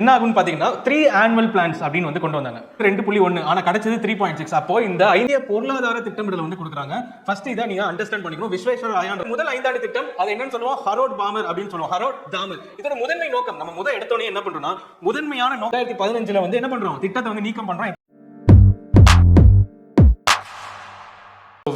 என்ன ஆகும்னு பாத்தீங்கன்னா 3 annual plans அப்படின்னு வந்து கொண்டு வந்தாங்க 2.1 ஆனா கிடைச்சது 3.6 அப்போ இந்த ஐந்திய பொருளாதார திட்டமிடல் வந்து கொடுக்குறாங்க ஃபர்ஸ்ட் இதை நீங்க அண்டர்ஸ்டாண்ட் பண்ணிக்கணும் விஸ்வேஸ்வரய்யா முதல் ஐந்தாண்டு திட்டம் அது என்னன்னு சொல்லுவோம் ஹரோட் பாமர் அப்படின்னு சொல்லுவோம் ஹரோட் தாமர் இதோட முதன்மை நோக்கம் நம்ம முதல் எடுத்தோடனே என்ன பண்றோம்னா முதன்மையான நோக்கம் 2015ல வந்து என்ன பண்றோம் திட்டத்தை வந்து நீக்கம் பண்றோம்.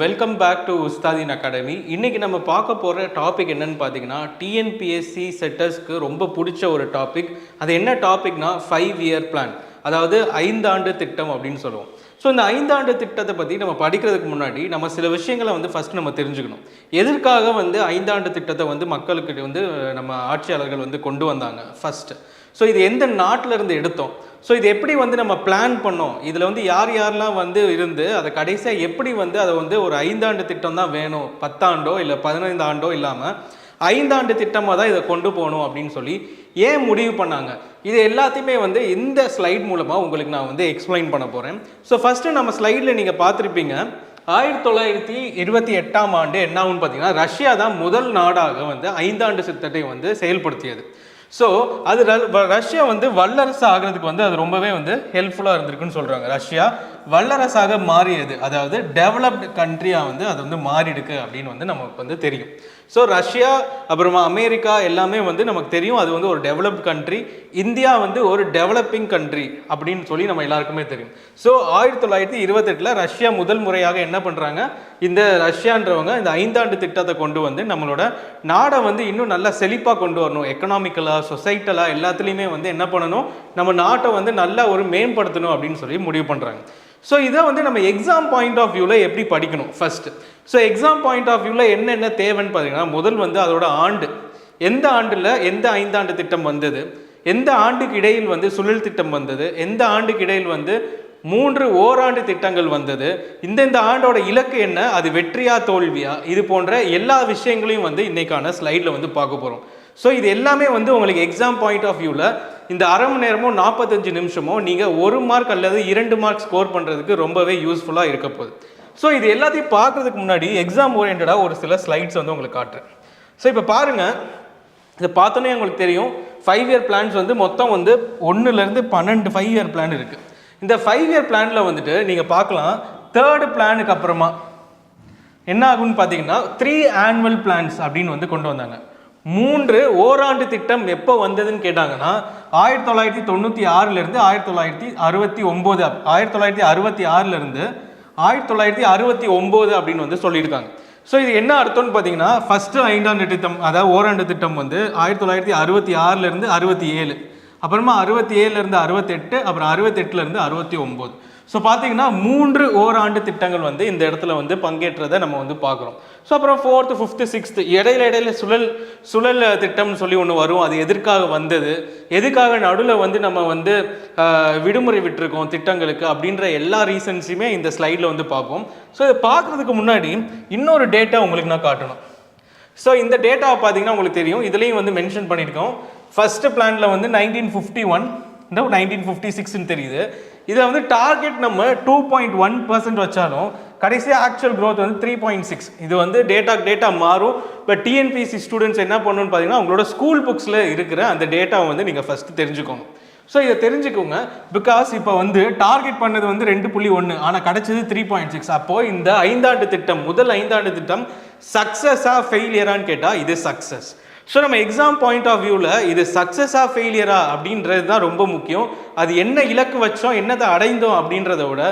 Welcome back to Ustadeen academy. இன்னைக்கு நம்ம பார்க்க போகிற டாபிக் என்னன்னு பார்த்தீங்கன்னா டிஎன்பிஎஸ்சி செட்டர்ஸ்க்கு ரொம்ப பிடிச்ச ஒரு டாபிக். அது என்ன டாபிக்னா 5-year பிளான், அதாவது 5 ஆண்டு திட்டம் அப்படின்னு சொல்லுவோம். ஸோ இந்த 5 ஆண்டு திட்டத்தை பற்றி நம்ம படிக்கிறதுக்கு முன்னாடி நம்ம சில விஷயங்களை வந்து ஃபஸ்ட் நம்ம தெரிஞ்சுக்கணும். எதற்காக வந்து 5 ஆண்டு திட்டத்தை வந்து மக்களுக்கு வந்து நம்ம ஆட்சியாளர்கள் வந்து கொண்டு வந்தாங்க ஃபஸ்ட்டு. ஸோ இது எந்த நாட்டில் இருந்து எடுத்தோம், ஸோ இது எப்படி வந்து நம்ம பிளான் பண்ணோம், இதில் வந்து யாரெல்லாம் வந்து இருந்து அதை கடைசியாக எப்படி வந்து அதை வந்து ஒரு 5 ஆண்டு திட்டம் தான் வேணும், 10 ஆண்டோ இல்லை 15 ஆண்டோ இல்லாமல் 5 ஆண்டு திட்டமாக தான் இதை கொண்டு போகணும் அப்படின்னு சொல்லி ஏன் முடிவு பண்ணாங்க, இது எல்லாத்தையுமே வந்து இந்த ஸ்லைட் மூலமாக உங்களுக்கு நான் வந்து எக்ஸ்பிளைன் பண்ண போகிறேன். ஸோ ஃபஸ்ட்டு நம்ம ஸ்லைடில் நீங்கள் பார்த்துருப்பீங்க 1928ஆம் ஆண்டு என்ன ஆகுன்னு பார்த்தீங்கன்னா ரஷ்யா தான் முதல் நாடாக வந்து 5 ஆண்டு திட்டத்தை வந்து செயல்படுத்தியது. ஸோ அது ரஷ்யா வந்து வல்லரசு ஆகிறதுக்கு வந்து அது ரொம்பவே வந்து ஹெல்ப்ஃபுல்லாக இருந்திருக்குன்னு சொல்கிறாங்க. ரஷ்யா வல்லரசாக மாறியது, அதாவது டெவலப்டு கண்ட்ரியாக வந்து அது வந்து மாறிடுக்கு அப்படின்னு வந்து நமக்கு வந்து தெரியும். ஸோ ரஷ்யா அப்புறமா அமெரிக்கா எல்லாமே வந்து நமக்கு தெரியும் அது வந்து ஒரு டெவலப்டு கண்ட்ரி. இந்தியா வந்து ஒரு டெவலப்பிங் கண்ட்ரி அப்படின்னு சொல்லி நம்ம எல்லாருக்குமே தெரியும். ஸோ 1928 ரஷ்யா முதல் முறையாக என்ன பண்ணுறாங்க, இந்த ரஷ்யான்றவங்க இந்த 5 ஆண்டு திட்டத்தை கொண்டு வந்து நம்மளோட நாடை வந்து இன்னும் நல்லா செழிப்பாக கொண்டு வரணும், எக்கனாமிக்கலாக சொசைட்டலாக எல்லாத்துலேயுமே வந்து என்ன பண்ணணும், நம்ம நாட்டை வந்து நல்லா ஒரு மேம்படுத்தணும் அப்படின்னு சொல்லி முடிவு பண்ணுறாங்க. ஸோ இதை வந்து நம்ம எக்ஸாம் பாயிண்ட் ஆஃப் வியூவில் எப்படி படிக்கணும் first. So exam point of வியூவில் என்னென்ன தேவைன்னு பார்த்தீங்கன்னா முதல் வந்து அதோட ஆண்டு, எந்த ஆண்டில் எந்த 5 ஆண்டு திட்டம் வந்தது, எந்த ஆண்டுக்கு இடையில் வந்து சுழல் திட்டம் வந்தது, எந்த ஆண்டுக்கு இடையில் வந்து 3 ஓராண்டு திட்டங்கள் வந்தது, இந்த ஆண்டோட இலக்கு என்ன, அது வெற்றியா தோல்வியா, இது போன்ற எல்லா விஷயங்களையும் வந்து இன்னைக்கான ஸ்லைடில் வந்து பார்க்க போகிறோம். ஸோ இது எல்லாமே வந்து உங்களுக்கு எக்ஸாம் பாயிண்ட் ஆஃப் வியூவில் இந்த அரை மணி நேரமோ 45 நிமிஷமோ நீங்கள் 1 மார்க் அல்லது 2 மார்க் ஸ்கோர் பண்ணுறதுக்கு ரொம்பவே யூஸ்ஃபுல்லாக இருக்க போகுது. ஸோ இது எல்லாத்தையும் பார்க்குறதுக்கு முன்னாடி எக்ஸாம் ஓரியன்டாக ஒரு சில ஸ்லைட்ஸ் வந்து உங்களுக்கு காட்டுறேன். ஸோ இப்போ பாருங்கள், இதை பார்த்தோன்னே உங்களுக்கு தெரியும் 5-year பிளான்ஸ் வந்து மொத்தம் வந்து 1லேருந்து 12 5-year பிளான் இருக்குது. இந்த 5-year பிளானில் வந்துட்டு நீங்கள் பார்க்கலாம் 3rd பிளானுக்கு அப்புறமா என்ன ஆகுன்னு பார்த்தீங்கன்னா 3 annual plans அப்படின்னு வந்து கொண்டு வந்தாங்க. 3 ஓராண்டு திட்டம் எப்போ வந்ததுன்னு கேட்டாங்கன்னா 1996லேருந்து 1969 1966லேருந்து 1969 அப்படின்னு வந்து சொல்லியிருக்காங்க. ஸோ இது என்ன அர்த்தம்னு பார்த்தீங்கன்னா ஃபஸ்ட்டு 5 ஆண்டு திட்டம், அதாவது ஓராண்டு திட்டம் வந்து 1966லேருந்து 67, அப்புறமா 67லேருந்து 68, அப்புறம் 68லேருந்து 69. ஸோ பார்த்தீங்கன்னா 3 ஓராண்டு திட்டங்கள் வந்து இந்த இடத்துல வந்து பங்கேற்றதை நம்ம வந்து பார்க்குறோம். ஸோ அப்புறம் 4th 5th 6th இடையில சுழல் திட்டம்னு சொல்லி ஒன்று வரும். அது எதற்காக வந்தது, எதுக்காக நடுவில் வந்து நம்ம வந்து விடுமுறை விட்டுருக்கோம் திட்டங்களுக்கு அப்படின்ற எல்லா ரீசன்ஸுமே இந்த ஸ்லைடில் வந்து பார்ப்போம். ஸோ இதை பார்க்குறதுக்கு முன்னாடி இன்னொரு டேட்டா உங்களுக்கு நான் காட்டணும். ஸோ இந்த டேட்டாவை பார்த்தீங்கன்னா உங்களுக்கு தெரியும், இதுலேயும் வந்து மென்ஷன் பண்ணியிருக்கோம். ஃபஸ்ட்டு பிளானில் வந்து 1951 இந்த 1956ன்னு தெரியுது. இதில் வந்து டார்கெட் நம்ம 2.1% வச்சாலும் கடைசியாக ஆக்சுவல் க்ரோத் வந்து 3.6. இது வந்து டேட்டா மாறும். இப்போ டிஎன்பிஎஸ்சி ஸ்டூடெண்ட்ஸ் என்ன பண்ணணும்னு பார்த்தீங்கன்னா உங்களோட ஸ்கூல் புக்ஸில் இருக்கிற அந்த டேட்டாவை வந்து நீங்கள் ஃபஸ்ட்டு தெரிஞ்சுக்கோங்க. ஸோ இதை தெரிஞ்சுக்கோங்க, பிகாஸ் இப்போ வந்து டார்கெட் பண்ணது வந்து 2.1 ஆனால் கிடைச்சது 3.6. அப்போது இந்த 5 ஆண்டு திட்டம், முதல் 5 ஆண்டு திட்டம் சக்ஸஸா ஃபெயிலியரான்னு கேட்டால் இது சக்ஸஸ். ஸோ நம்ம எக்ஸாம் பாயிண்ட் ஆஃப் வியூவில் இது சக்ஸஸா ஃபெயிலியரா அப்படின்றது தான் ரொம்ப முக்கியம். அது என்ன இலக்கு வச்சோம், என்னதை அடைந்தோம் அப்படின்றத விட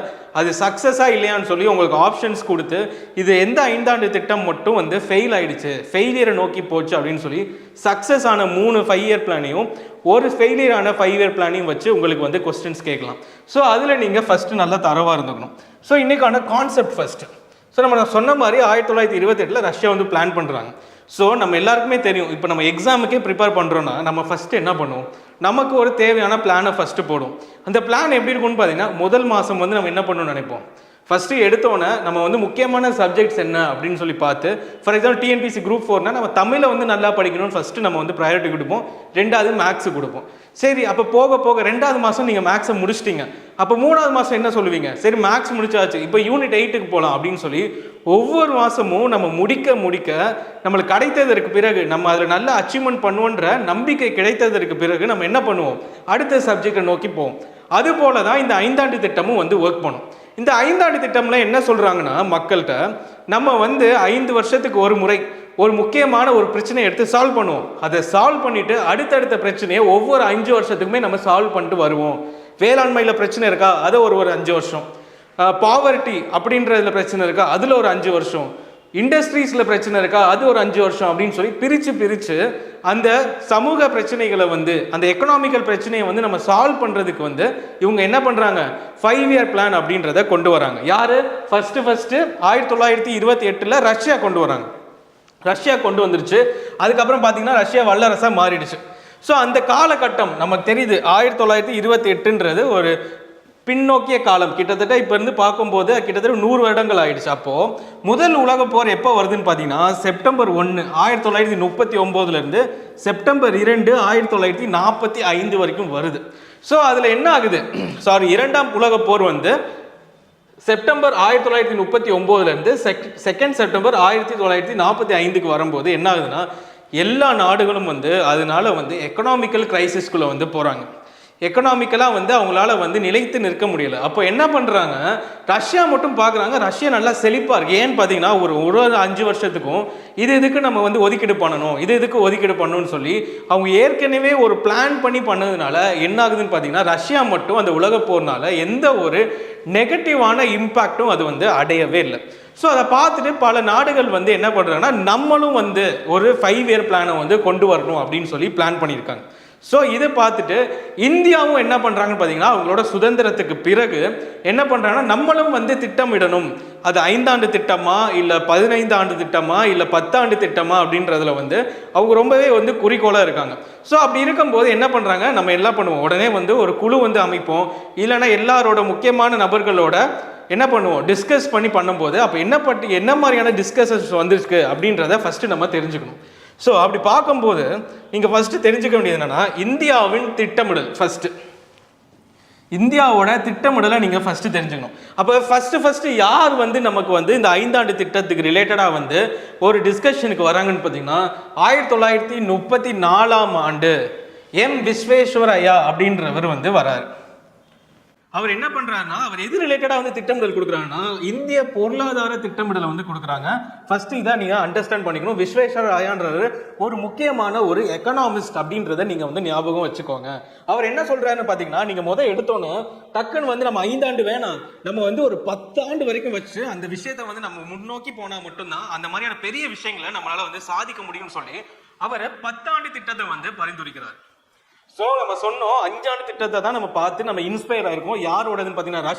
அது சக்ஸஸா இல்லையான்னு சொல்லி உங்களுக்கு ஆப்ஷன்ஸ் கொடுத்து இது எந்த 5 ஆண்டு திட்டம் மட்டும் வந்து ஃபெயில் ஆயிடுச்சு, ஃபெயிலியரை நோக்கி போச்சு அப்படின்னு சொல்லி சக்ஸஸ் ஆன 3 5-year பிளானையும் ஒரு ஃபெயிலியர் ஆன 5-year பிளானையும் வச்சு உங்களுக்கு வந்து கொஸ்டின்ஸ் கேட்கலாம். ஸோ அதில் நீங்கள் ஃபஸ்ட்டு நல்லா தரவாக இருந்துக்கணும். ஸோ இன்றைக்கான கான்செப்ட் ஃபஸ்ட்டு. ஸோ நம்ம சொன்ன மாதிரி 1928 ரஷ்யா வந்து பிளான் பண்ணுறாங்க. ஸோ நம்ம எல்லாருக்குமே தெரியும், இப்போ நம்ம எக்ஸாமுக்கே ப்ரிப்பேர் பண்ணுறோன்னா நம்ம ஃபஸ்ட்டு என்ன பண்ணுவோம், நமக்கு ஒரு தேவையான பிளானை ஃபஸ்ட்டு போடுவோம். அந்த பிளான் எப்படி இருக்கும்னு பார்த்தீங்கன்னா முதல் மாதம் வந்து நம்ம என்ன பண்ணணும்னு நினைப்போம், ஃபஸ்ட்டு எடுத்தோன்னே நம்ம வந்து முக்கியமான சப்ஜெக்ட்ஸ் என்ன அப்படின்னு சொல்லி பார்த்து, ஃபார் எக்ஸாம்பிள் டிஎன்பிசி குரூப் 4னா நம்ம தமிழை வந்து நல்லா படிக்கணும்னு ஃபஸ்ட்டு நம்ம வந்து ப்ரையாரிட்டி கொடுப்போம், 2வது மேக்ஸு கொடுப்போம். சரி, அப்போ போக 2வது மாதம் நீங்கள் மேக்ஸை முடிச்சிட்டிங்க, அப்போ 3வது மாதம் என்ன சொல்லுவீங்க, சரி மேக்ஸ் முடிச்சாச்சு இப்போ யூனிட் 8க்கு போகலாம் அப்படின்னு சொல்லி ஒவ்வொரு மாதமும் நம்ம முடிக்க நம்மளுக்கு கிடைத்ததற்கு பிறகு நம்ம அதில் நல்ல அச்சீவ்மெண்ட் பண்ணுவோன்ற நம்பிக்கை கிடைத்ததற்கு பிறகு நம்ம என்ன பண்ணுவோம், அடுத்த சப்ஜெக்டை நோக்கி போவோம். அது போல தான் இந்த 5 ஆண்டு திட்டமும் வந்து ஒர்க் பண்ணும். இந்த 5 ஆண்டு திட்டம்ல என்ன சொல்கிறாங்கன்னா, மக்கள்கிட்ட நம்ம வந்து 5 வருஷத்துக்கு ஒரு முறை ஒரு முக்கியமான ஒரு பிரச்சனையை எடுத்து சால்வ் பண்ணுவோம். அதை சால்வ் பண்ணிட்டு அடுத்தடுத்த பிரச்சனையை ஒவ்வொரு 5 வருஷத்துக்குமே நம்ம சால்வ் பண்ணிட்டு வருவோம். வேளாண்மையில் பிரச்சனை இருக்கா, அதை ஒரு 5 வருஷம். பாவர்ட்டி அப்படின்றதுல பிரச்சனை இருக்கா, அதில் ஒரு 5 வருஷம். இண்டஸ்ட்ரீஸில் பிரச்சனை இருக்கா, அது ஒரு 5 வருஷம் அப்படின்னு சொல்லி பிரித்து அந்த சமூக பிரச்சனைகளை வந்து அந்த எக்கனாமிக்கல் பிரச்சனையை வந்து நம்ம சால்வ் பண்ணுறதுக்கு வந்து இவங்க என்ன பண்ணுறாங்க, 5 இயர் பிளான் அப்படின்றத கொண்டு வராங்க. யார் ஃபஸ்ட்டு 1928 ரஷ்யா கொண்டு வராங்க. ரஷ்யா கொண்டு வந்துருச்சு. அதுக்கப்புறம் பார்த்தீங்கன்னா ரஷ்யா வல்லரசாக மாறிடுச்சு. ஸோ அந்த காலகட்டம் நமக்கு தெரியுது. 1928ன்றது ஒரு பின்னோக்கிய காலம். கிட்டத்தட்ட இப்போ இருந்து பார்க்கும்போது கிட்டத்தட்ட 100 வருடங்கள் ஆயிடுச்சு. அப்போது முதல் உலக போர் எப்போ வருதுன்னு பார்த்தீங்கன்னா செப்டம்பர் 1 1939 செப்டம்பர் 2 1945 வரைக்கும் வருது. ஸோ அதில் என்ன ஆகுது, இரண்டாம் உலக போர் வந்து செப்டம்பர் 1939 செகண்ட் செப்டம்பர் 1945 வரும்போது என்ன ஆகுதுன்னா, எல்லா நாடுகளும் வந்து அதனால வந்து எக்கனாமிக்கல் கிரைசிஸ்குள்ளே வந்து போகிறாங்க. எக்கனாமிக்கலாக வந்து அவங்களால வந்து நிலைத்து நிற்க முடியல. அப்போ என்ன பண்ணுறாங்க, ரஷ்யா மட்டும் பார்க்குறாங்க, ரஷ்யா நல்லா செழிப்பாக இருக்குது. ஏன்னு பார்த்தீங்கன்னா ஒரு 5 வருஷத்துக்கும் இதுக்கு நம்ம வந்து ஒதுக்கீடு பண்ணணும், இதுக்கு ஒதுக்கீடு பண்ணணும்னு சொல்லி அவங்க ஏற்கனவே ஒரு பிளான் பண்ணி பண்ணதுனால என்ன ஆகுதுன்னு பார்த்தீங்கன்னா, ரஷ்யா மட்டும் அந்த உலக போர்னால எந்த ஒரு நெகட்டிவான இம்பேக்டும் அது வந்து அடையவே இல்லை. ஸோ அதை பார்த்துட்டு பல நாடுகள் வந்து என்ன பண்ணுறாங்கன்னா, நம்மளும் வந்து ஒரு 5 இயர் பிளானை வந்து கொண்டு வரணும் அப்படின்னு சொல்லி பிளான் பண்ணியிருக்காங்க. ஸோ இதை பார்த்துட்டு இந்தியாவும் என்ன பண்ணுறாங்கன்னு பார்த்தீங்கன்னா, அவங்களோட சுதந்திரத்துக்கு பிறகு என்ன பண்ணுறாங்கன்னா, நம்மளும் வந்து திட்டமிடணும். அது 5 ஆண்டு திட்டமா இல்லை 15 ஆண்டு திட்டமா இல்லை 10 ஆண்டு திட்டமா அப்படின்றதுல வந்து அவங்க ரொம்பவே வந்து குறிக்கோளாக இருக்காங்க. ஸோ அப்படி இருக்கும்போது என்ன பண்ணுறாங்க, நம்ம எல்லாம் பண்ணுவோம், உடனே வந்து ஒரு குழு வந்து அமைப்போம், இல்லைன்னா எல்லாரோட முக்கியமான நபர்களோட என்ன பண்ணுவோம், டிஸ்கஸ் பண்ணி பண்ணும்போது அப்போ என்ன மாதிரியான டிஸ்கஷன்ஸ் வந்துருக்கு அப்படின்றத ஃபஸ்ட்டு நம்ம தெரிஞ்சுக்கணும். ஸோ அப்படி பார்க்கும்போது நீங்கள் ஃபஸ்ட்டு தெரிஞ்சுக்க வேண்டியது என்னென்னா, இந்தியாவின் திட்டமிடல் இந்தியாவோட திட்டமிடலை நீங்கள் ஃபஸ்ட்டு தெரிஞ்சுக்கணும். அப்போ ஃபஸ்ட்டு யார் வந்து நமக்கு வந்து இந்த 5 ஆண்டு திட்டத்துக்கு ரிலேட்டடாக வந்து ஒரு டிஸ்கஷனுக்கு வராங்கன்னு பார்த்தீங்கன்னா, 1934 எம் விஸ்வேஸ்வரய்யா அப்படின்றவர் வந்து வராரு. அவர் என்ன பண்றாருன்னா, அவர் எது ரிலேட்டடா வந்து திட்டமிடல் கொடுக்குறாங்கன்னா, இந்திய பொருளாதார திட்டமிடலை வந்து கொடுக்குறாங்க. ஃபர்ஸ்ட் இதை நீங்க அண்டர்ஸ்டாண்ட் பண்ணிக்கணும். விஸ்வேஸ்வரய்யான்றது ஒரு முக்கியமான ஒரு எக்கனாமிஸ்ட் அப்படின்றத நீங்க வந்து ஞாபகம் வச்சுக்கோங்க. அவர் என்ன சொல்றாருன்னு பாத்தீங்கன்னா, நீங்க எடுத்தோன்னு டக்குன்னு வந்து நம்ம 5 ஆண்டு வேணாம், நம்ம வந்து ஒரு 10 ஆண்டு வரைக்கும் வச்சு அந்த விஷயத்தை வந்து நம்ம முன்னோக்கி போனா மட்டும்தான் அந்த மாதிரியான பெரிய விஷயங்களை நம்மளால வந்து சாதிக்க முடியும்னு சொல்லி அவர் 10 ஆண்டு திட்டத்தை வந்து பரிந்துரைக்கிறார். ஸோ நம்ம சொன்னோம் 5 ஆண்டு திட்டத்தை தான் நம்ம பார்த்து நம்ம இன்ஸ்பயர் ஆயிருக்கோம். யாரோடதுன்னு பார்த்தீங்கன்னா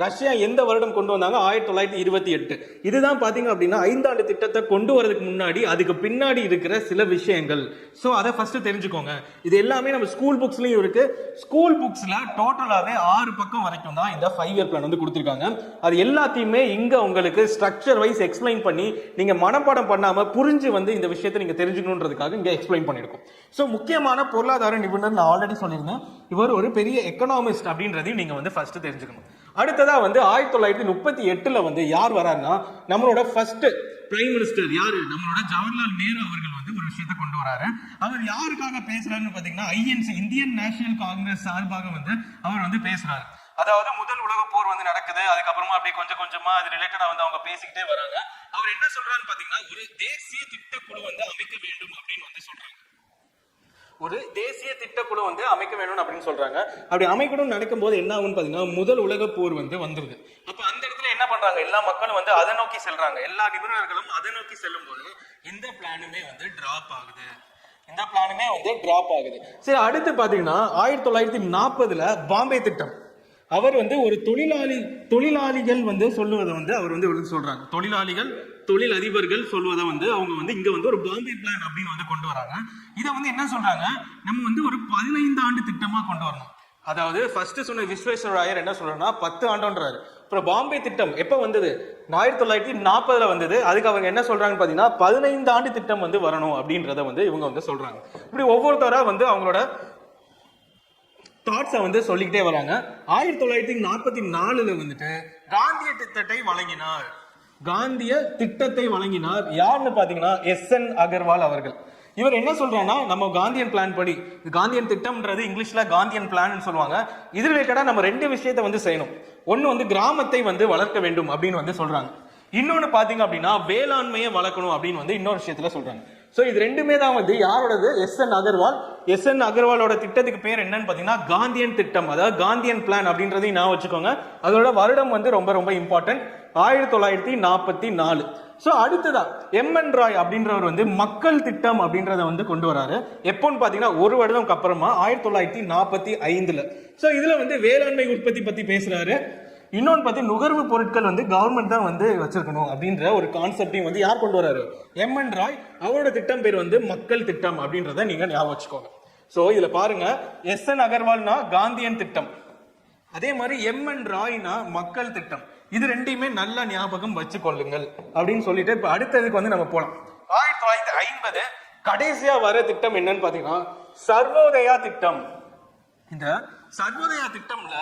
ரஷ்யா எந்த வருடம் கொண்டு வந்தாங்க, 1928. இதுதான் பார்த்தீங்க அப்படின்னா 5 ஆண்டு திட்டத்தை கொண்டு வரதுக்கு முன்னாடி அதுக்கு பின்னாடி இருக்கிற சில விஷயங்கள். ஸோ அதை ஃபர்ஸ்ட் தெரிஞ்சுக்கோங்க. இது எல்லாமே நம்ம ஸ்கூல் புக்ஸ்லயும் இருக்கு. ஸ்கூல் புக்ஸ்ல டோட்டலாகவே 6 பக்கம் வரைக்கும் தான் இந்த 5 இயர் பிளான் வந்து கொடுத்துருக்காங்க. அது எல்லாத்தையுமே இங்க உங்களுக்கு ஸ்ட்ரக்சர் வைஸ் எக்ஸ்பிளைன் பண்ணி நீங்க மனப்பாடம் பண்ணாம புரிஞ்சு வந்து இந்த விஷயத்தை நீங்க தெரிஞ்சுக்கணுன்றதுக்காக இங்க எக்ஸ்பிளைன் பண்ணிருக்கோம். ஸோ முக்கியமான பொருளாதார நிபுணர் நான் ஆல்ரெடி சொல்லியிருந்தேன், இவர் ஒரு பெரிய எக்கனாமிஸ்ட் அப்படின்றதையும் நீங்க வந்து ஃபர்ஸ்ட் தெரிஞ்சுக்கணும். அடுத்ததா வந்து 1938 வந்து யார் வராருன்னா, நம்மளோட ஃபர்ஸ்ட் பிரைம் மினிஸ்டர் யாரு, நம்மளோட ஜவஹர்லால் நேரு அவர்கள் வந்து ஒரு விஷயத்தை கொண்டு வராரு. அவர் யாருக்காக பேசுறாருன்னு பாத்தீங்கன்னா, ஐஎன்சி இந்தியன் நேஷனல் காங்கிரஸ் சார்பாக வந்து அவர் வந்து பேசுறாரு. அதாவது முதல் உலக போர் வந்து நடக்குது, அதுக்கப்புறமா அப்படியே கொஞ்சம் கொஞ்சமா அது ரிலேட்டடா வந்து அவங்க பேசிக்கிட்டே வராங்க. அவர் என்ன சொல்றாருன்னு பாத்தீங்கன்னா, ஒரு தேசிய திட்டக்குழு வந்து அமைக்க வேண்டும் அப்படின்னு வந்து சொல்றாங்க. ஒரு தேசிய திட்டக்குழு வந்து அமைக்க வேணும் அப்படின்னு சொல்றாங்க. அப்படி அமைக்கணும்னு நினைக்கும் போது என்ன ஆகும்னு பாத்தீங்கன்னா, முதல் உலக போர் வந்து வந்துருது. அப்ப அந்த இடத்துல என்ன பண்றாங்க, எல்லா மக்களும் வந்து அதை நோக்கி செல்றாங்க. எல்லா நிபுணர்களும் அதை நோக்கி செல்லும் போது இந்த பிளானுமே வந்து டிராப் ஆகுது. சரி, அடுத்து பாத்தீங்கன்னா 1940 பாம்பே திட்டம். அவர் வந்து ஒரு தொழிலாளிகள் வந்து சொல்லுவதை வந்து அவர் வந்து சொல்றாங்க. தொழில் அதிபர்கள் சொல்வதை வந்து அவங்க வந்து இங்க வந்து ஒரு பாம்பே பிளான் அப்படின்னு வந்து கொண்டு வராங்க. இதை வந்து என்ன சொல்றாங்க, நம்ம வந்து ஒரு 15 ஆண்டு திட்டமா கொண்டு வரணும். அதாவது ஃபர்ஸ்ட் சொன்ன விஸ்வேஸ்வரய்யர் என்ன சொல்றாருன்னா 10 ஆண்டுன்றாரு. அப்புறம் பாம்பே திட்டம் எப்ப வந்தது, 1940 வந்தது. அதுக்கு அவங்க என்ன சொல்றாங்கன்னு பாத்தீங்கன்னா 15 ஆண்டு திட்டம் வந்து வரணும் அப்படின்றத வந்து இவங்க வந்து சொல்றாங்க. இப்படி ஒவ்வொருத்தரா வந்து அவங்களோட தாட்ஸை வந்து சொல்லிக்கிட்டே வராங்க. 1944 வந்துட்டு காந்திய திட்டத்தை வழங்கினார். காந்திய திட்டத்தை வழங்கினார் யாருன்னு பாத்தீங்கன்னா SN அகர்வால் அவர்கள். இவர் என்ன சொல்றாருன்னா, நம்ம காந்தியன் பிளான் படி, காந்தியன் திட்டம்ன்றது இங்கிலீஷ்ல காந்தியன் பிளான் சொல்லுவாங்க. இது ரிலேட்டடா நம்ம ரெண்டு விஷயத்தை வந்து செய்யணும். ஒன்னு வந்து கிராமத்தை வந்து வளர்க்க வேண்டும் அப்படின்னு வந்து சொல்றாங்க. இன்னொன்னு பாத்தீங்க அப்படின்னா வேளாண்மையை வளர்க்கணும் அப்படின்னு வந்து இன்னொரு விஷயத்துல சொல்றாங்க. சோ இது ரெண்டுமே தான் வந்து யாரோடது? SN அகர்வால். SN அகர்வாலோட திட்டத்துக்கு பேர் என்னன்னு பாத்தீங்கன்னா காந்தியன் திட்டம், அதாவது காந்தியன் பிளான் அப்படின்றதையும் நான் வச்சுக்கோங்க. அதோட வருடம் வந்து ரொம்ப ரொம்ப இம்பார்ட்டன்ட், 1944. சோ அடுத்ததா MN ராய் அப்படின்றவர் வந்து மக்கள் திட்டம் அப்படின்றத வந்து கொண்டு வராரு. எப்போன்னு பாத்தீங்கன்னா ஒரு வருடம் அப்புறமா 1945. சோ இதுல வந்து வேளாண்மை உற்பத்தி பத்தி பேசுறாரு. இன்னொன்னு பார்த்து நுகர்வு பொருட்கள் வந்து கவர்மெண்ட் தான் வந்து வச்சிருக்கணும் அப்படின்ற ஒரு கான்செப்டையும் வந்து யார் கொண்டு வராரு? MN ராய். அவரோட திட்டம் பேர் வந்து மக்கள் திட்டம் அப்படின்றத நீங்க ஞாபகம் வச்சுக்கோங்க. சோ இதுல பாருங்க, SN அகர்வால்னா காந்தியன் திட்டம், அதே மாதிரி MN ராய்னா மக்கள் திட்டம். இது ரெண்டையுமே நல்ல ஞாபகம் வச்சுக்கொள்ளுங்கள் அப்படின்னு சொல்லிட்டு இப்ப அடுத்ததுக்கு வந்து நம்ம போலாம். 1950 கடைசியா வர திட்டம் என்னன்னு பாத்தீங்கன்னா சர்வோதயா திட்டம். இந்த சர்வோதயா திட்டம்ல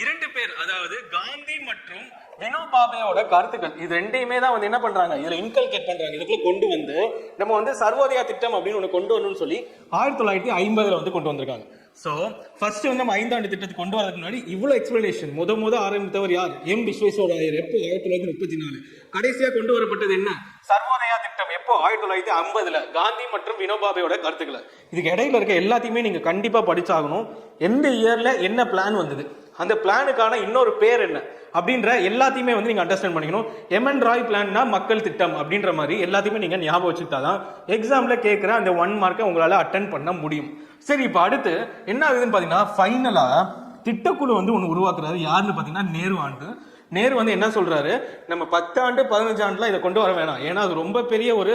இரண்டு பேர், அதாவது காந்தி மற்றும் வினோபாபாவோட கருத்துக்கள், இது ரெண்டையுமே தான் வந்து என்ன பண்றாங்க, இதுல இன்கல்கேட் பண்றாங்க, இதுக்குள்ள கொண்டு வந்து நம்ம வந்து சர்வோதயா திட்டம் அப்படின்னு ஒண்ணு கொண்டு வரணும்னு சொல்லி 1950 வந்து கொண்டு வந்திருக்காங்க. சோ ஃபர்ஸ்ட் வந்து நம்ம 5 ஆண்டு திட்டத்துக்கு கொண்டு வரதுக்கு முன்னாடி இவ்வளவு எக்ஸ்பிளனேஷன் முத ஆரம்பித்தவர் யார்? M விஸ்வேஸ்வரய்யர். எப்போ? 1934. கடைசியா கொண்டு வரப்பட்டது என்ன? சர்வோதயா திட்டம். எப்போ? 1950 காந்தி மற்றும் வினோபாபாவோட கருத்துக்களை. இதுக்கு இடையில இருக்க எல்லாத்தையுமே நீங்க கண்டிப்பா படிச்சாகணும். எந்த இயர்ல என்ன பிளான் வந்தது, அந்த பிளானுக்கான இன்னொரு பேர் என்ன அப்படின்ற எல்லாத்தையுமே வந்து நீங்க அண்டர்ஸ்டாண்ட் பண்ணிக்கணும். MN ராய் பிளான்னா மக்கள் திட்டம் அப்படின்ற மாதிரி எல்லாத்தையுமே நீங்க ஞாபகம் வச்சுக்கிட்டாதான் எக்ஸாம்ல கேட்கிற அந்த 1 மார்க்கை உங்களால அட்டென்ட் பண்ண முடியும். சரி, இப்ப அடுத்து என்ன ஆகுதுன்னு பாத்தீங்கன்னா ஃபைனலா திட்டக்குழு வந்து ஒண்ணு உருவாக்குறாரு. யாருன்னு பாத்தீங்கன்னா நேரு வந்து என்ன சொல்றாரு, நம்ம 10 ஆண்டு 15 ஆண்டுல இதை கொண்டு வர வேணாம், ஏன்னா அது ரொம்ப பெரிய ஒரு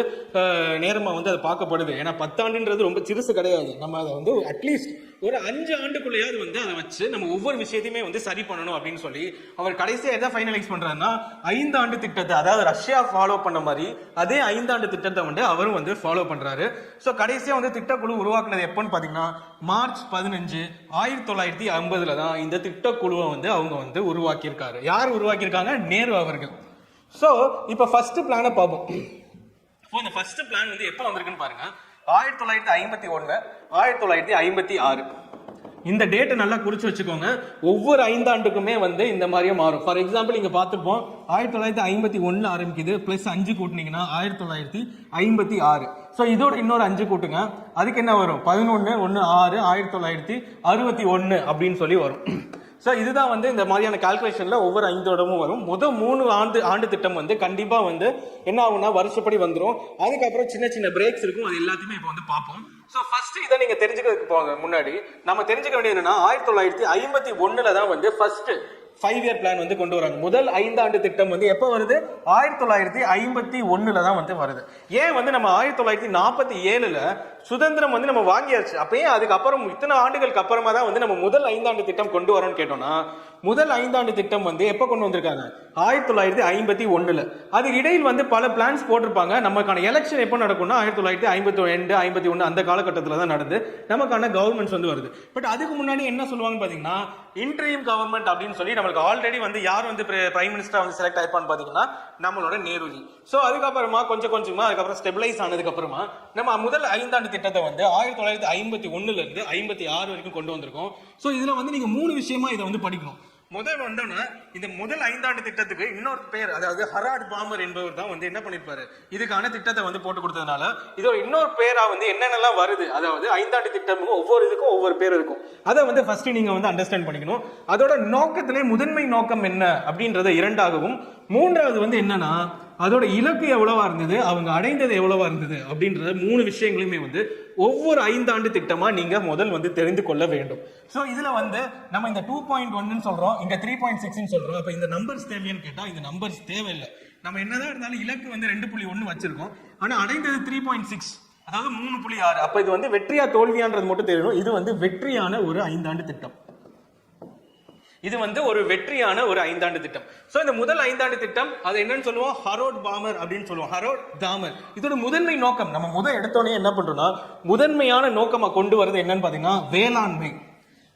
நேரமா வந்து அது பார்க்கப்படுது. ஏன்னா 10 ஆண்டுன்றது ரொம்ப சிறுசு கிடையாது. நம்ம அதை வந்து அட்லீஸ்ட் ஒரு 5 ஆண்டுக்குள்ளேயாவது வந்து அதை வச்சு நம்ம ஒவ்வொரு விஷயத்தையுமே வந்து சரி பண்ணணும் அப்படின்னு சொல்லி அவர் கடைசியா எதை ஃபைனலைஸ் பண்றாருன்னா 5 ஆண்டு திட்டத்தை, அதாவது ரஷ்யா ஃபாலோ பண்ண மாதிரி அதே 5 ஆண்டு திட்டத்தை வந்து அவரும் வந்து ஃபாலோ பண்றாரு. சோ கடைசியா வந்து திட்டக்குழு உருவாக்குனது எப்பன்னு பாத்தீங்கன்னா மார்ச் 15, 1950 தான் இந்த திட்டக்குழுவை வந்து அவங்க வந்து உருவாக்கியிருக்காரு. யார் உருவாக்கியிருக்காங்க? நேரு அவர்கள். சோ இப்ப ஃபர்ஸ்ட் பிளானை பார்ப்போம். இந்த ஃபர்ஸ்ட் பிளான் வந்து எப்ப வந்திருக்குன்னு பாருங்க, 1951, 1956. இந்த டேட்டை நல்லா குறிச்சு வச்சுக்கோங்க. ஒவ்வொரு 5 ஆண்டுக்குமே வந்து இந்த மாதிரியே மாறும். ஃபார் எக்ஸாம்பிள் இங்க பார்த்துப்போம், 1951 ஆரம்பிக்குது, பிளஸ் 5 கூட்டினீங்கன்னா 1956. ஸோ இதோட இன்னொரு 5 கூட்டுங்க, அதுக்கு என்ன வரும்? 11, 1, 6, 1961 அப்படின்னு சொல்லி வரும். ஸோ இதுதான் வந்து இந்த மாதிரியான கால்குலேஷன்ல ஒவ்வொரு 5 வருடமும் வரும். முதல் 3 ஆண்டு திட்டம் வந்து கண்டிப்பா வந்து என்ன ஆகும்னா வருஷப்படி வந்துடும். அதுக்கப்புறம் சின்ன சின்ன பிரேக்ஸ் இருக்கும், அது எல்லாத்தையுமே இப்போ வந்து பார்ப்போம். ஸோ ஃபர்ஸ்ட் இதை நீங்க தெரிஞ்சுக்கிறதுக்கு போங்க முன்னாடி நம்ம தெரிஞ்சுக்க வேண்டியது என்னன்னா 1951 தான் வந்து ஃபர்ஸ்ட் 5 இயர் பிளான் வந்து கொண்டு வராங்க. முதல் 5 ஆண்டு திட்டம் வந்து எப்ப வருது? 1951 தான் வந்து வருது. ஏன் வந்து நம்ம 1947 சுதந்திரம் வந்து நம்ம வாங்கியாச்சு, அப்பயே அதுக்கப்புறம் இத்தனை ஆண்டுகளுக்கு அப்புறமா தான் வந்து நம்ம முதல் 5 ஆண்டு திட்டம் கொண்டு வரோம்னு கேட்டோம்னா, முதல் 5 ஆண்டு திட்டம் வந்து எப்ப கொண்டு வந்திருக்காங்க? 1951. அது இடையில் வந்து பல பிளான்ஸ் போட்டிருப்பாங்க. நமக்கான எலெக்ஷன் எப்போ நடக்கும்னா 1952, 51 அந்த காலகட்டத்தில் தான் நடந்து நமக்கான கவர்மெண்ட்ஸ் வந்து வருது. பட் அதுக்கு முன்னாடி என்ன சொல்லுவாங்கன்னு பாத்தீங்கன்னா இன்டரிம் கவர்மெண்ட் அப்படின்னு சொல்லி நம்மளுக்கு ஆல்ரெடி வந்து யார் வந்து பிரைம் மினிஸ்டர் வந்து செலக்ட் ஆயிருப்பான்னு பாத்தீங்கன்னா நம்மளோட நேருஜி. சோ அதுக்கப்புறமா கொஞ்சம் கொஞ்சமா அதுக்கப்புறம் ஸ்டெபிலைஸ் ஆனதுக்கு அப்புறமா நம்ம முதல் 5 ஆண்டு திட்டத்தை வந்து 1951 இருந்து 56 வரைக்கும் கொண்டு வந்திருக்கோம். சோ இதுல வந்து நீங்க 3 விஷயமா இதை வந்து படிக்கணும். முதல் வந்தோன்னா இந்த முதல் 5 ஆண்டு திட்டத்துக்கு இன்னொரு பேர், அதாவது ஹராட் பாமர் என்பவர் தான் வந்து என்ன பண்ணிருப்பாரு, இதுக்கான திட்டத்தை வந்து போட்டு கொடுத்ததுனால இதோட இன்னொரு பேரா வந்து என்னென்னலாம் வருது, அதாவது 5 ஆண்டு திட்டமும் ஒவ்வொரு இதுக்கும் ஒவ்வொரு பேர் இருக்கும். அதை வந்து ஃபர்ஸ்ட் நீங்க வந்து அண்டர்ஸ்டாண்ட் பண்ணிக்கணும். அதோட நோக்கத்திலே முதன்மை நோக்கம் என்ன அப்படின்றத 2ஆகவும், 3வது வந்து என்னன்னா அதோட இலக்கு எவ்வளவா இருந்தது, அவங்க அடைந்தது எவ்வளவா இருந்தது அப்படின்றத 3 விஷயங்களையுமே வந்து ஒவ்வொரு 5 ஆண்டு திட்டமா நீங்க முதல் வந்து தெரிந்து கொள்ள வேண்டும். சோ இதுல வந்து நம்ம இந்த 2.1 சொல்றோம், இங்க 3.6 சொல்றோம். அப்ப இந்த நம்பர்ஸ் தேவையான்னு கேட்டா இந்த நம்பர்ஸ் தேவையில்லை. நம்ம என்னதான் இருந்தாலும் இலக்கு வந்து 2.1 வச்சிருக்கோம், ஆனா அடைந்தது 3.6, அதாவது 3.6. அப்ப இது வந்து வெற்றியா தோல்வியான்றது மட்டும் தெரியணும். இது வந்து வெற்றியான ஒரு 5 ஆண்டு திட்டம். இது வந்து ஒரு வெற்றியான ஒரு 5 ஆண்டு திட்டம். சோ இந்த முதல் 5 ஆண்டு திட்டம் அது என்னன்னு சொல்லுவோம், ஹரோட் பாமர் அப்படின்னு சொல்லுவோம், ஹரோட் தாமர். இதோட முதன்மை நோக்கம் நம்ம எடுத்தோடனே என்ன பண்றோம்னா முதன்மையான நோக்கமா கொண்டு வரது என்னன்னு பாத்தீங்கன்னா வேளாண்மை.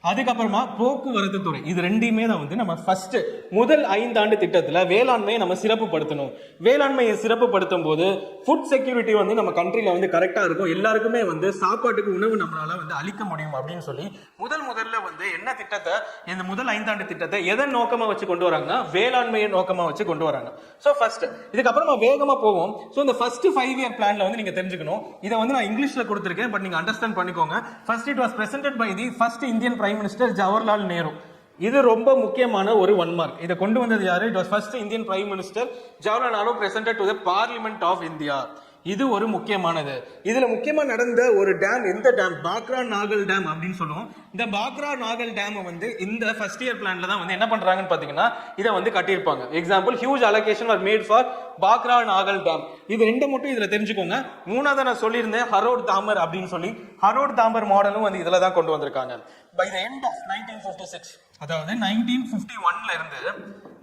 அதுக்கப்புறமா போக்குவரத்து துறை, இது ரெண்டையுமே தான் வந்து நம்ம ஃபர்ஸ்ட் முதல் 5 ஆண்டு திட்டத்துல வேளாண்மையை நம்ம சிறப்புப்படுத்தணும். வேளாண்மையை சிறப்புப்படுத்தும் போது ஃபுட் செக்யூரிட்டி வந்து நம்ம கண்ட்ரில வந்து கரெக்டா இருக்கும், எல்லாருக்குமே வந்து சாப்பாட்டுக்கு உணவு நம்மளால வந்து அளிக்க முடியும் அப்படின்னு சொல்லி முதல்ல வந்து என்ன திட்டத்தை, இந்த முதல் 5 ஆண்டு திட்டத்தை எதன் நோக்கமா வச்சு கொண்டு வராங்கன்னா வேளாண்மையை நோக்கமா வச்சு கொண்டு வராங்க. சோ ஃபர்ஸ்ட் இதுக்கப்புறமா வேகமா போவோம். சோ இந்த ஃபர்ஸ்ட் 5 இயர் பிளான்ல வந்து நீங்க தெரிஞ்சுக்கணும். இதை வந்து நான் இங்கிலீஷ்ல கொடுத்திருக்கேன், பட் நீங்க அண்டர்ஸ்டாண்ட் பண்ணிக்கோங்க. First it was presented by the first Indian prime minister Jawaharlal Nehru. இது ரொம்ப முக்கியமான ஒரு 1 மார்க். இதை கொண்டு வந்தது யாரு? It was first Indian prime minister Jawaharlal Nehru presented to the parliament of India. இது ஒரு முக்கியமானது. இதுல முக்கியமா நடந்த ஒரு டேம், எந்த டேம்? பாக்ரா நாகல் டேம் அப்படின்னு சொல்லுவோம். இந்த பாக்ரா நாகல் டேம் வந்து இந்த ஃபர்ஸ்ட் இயர் பிளான்ல தான் வந்து என்ன பண்றாங்கன்னு பாத்தீங்கன்னா இதை வந்து கட்டியிருப்பாங்க. Example, huge allocation are made for Bhakra Nangal dam. இது ரெண்டு மட்டும் இதுல தெரிஞ்சுக்கோங்க. மூணாவது நான் சொல்லியிருந்தேன் ஹரோட் தாமர் அப்படின்னு சொல்லி, ஹரோட் தாமர் மாடலும் வந்து இதுல தான் கொண்டு வந்திருக்காங்க. பை தி எண்ட் ஆஃப் 1956, அதாவது 1951ல இருந்து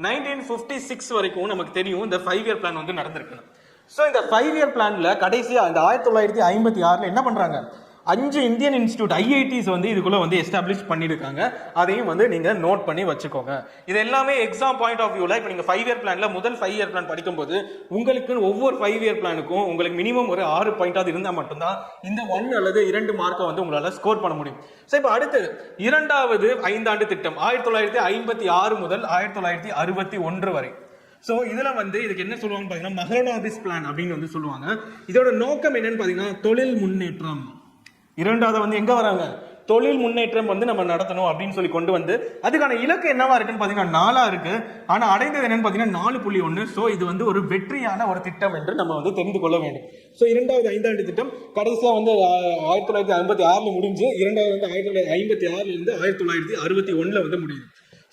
1956 வரைக்கும் நமக்கு தெரியும் இந்த 5 இயர் பிளான் வந்து நடந்திருக்கு. சோ இந்த 5 இயர் பிளான்ல கடைசியா இந்த 1956ல என்ன பண்றாங்க? 5 இந்தியன் இன்ஸ்டிடியூட் IITs வந்து இதுக்குள்ள வந்து எஸ்டாப்ளிஷ் பண்ணிருக்காங்க. அதையும் வந்து நீங்க நோட் பண்ணி வச்சுக்கோங்க. இது எல்லாமே எக்ஸாம் பாயிண்ட் ஆஃப் வியூல இப்ப நீங்க 5 இயர் பிளான்ல முதல் 5 இயர் பிளான் படிக்கும்போது உங்களுக்கு ஒவ்வொரு 5 இயர் பிளானுக்கும் உங்களுக்கு மினிமம் ஒரு 6 பாயிண்டாவது இருந்தா மட்டும்தான் இந்த 1 அல்லது 2 மார்க்கை வந்து உங்களால ஸ்கோர் பண்ண முடியும். சோ இப்ப அடுத்து இரண்டாவது 5 ஆண்டு திட்டம் 1956 முதல் 1961 வரை. சோ இதுல வந்து இதுக்கு என்ன சொல்லுவாங்க பாத்தீங்கன்னா மஹலனாபிஸ் பிளான் அப்படின்னு வந்து சொல்லுவாங்க. இதோட நோக்கம் என்னன்னு பாத்தீங்கன்னா தொழில் முன்னேற்றம். இரண்டாவது வந்து எங்க வராங்க? தொழில் முன்னேற்றம் வந்து நம்ம நடத்தணும் அப்படின்னு சொல்லி கொண்டு வந்து அதுக்கான இலக்கு என்னவா இருக்குன்னு பாத்தீங்கன்னா 4 இருக்கு. ஆனா அடைந்தது என்னன்னு பாத்தீங்கன்னா 4.1. சோ இது வந்து ஒரு வெற்றியான ஒரு திட்டம் என்று நம்ம வந்து தெரிந்து கொள்ள வேண்டும். சோ இரண்டாவது 5 ஆண்டு திட்டம் கடைசியா வந்து 1956ல முடிஞ்சு, இரண்டாவது வந்து 1956ல இருந்து 1961ல வந்து முடியுது.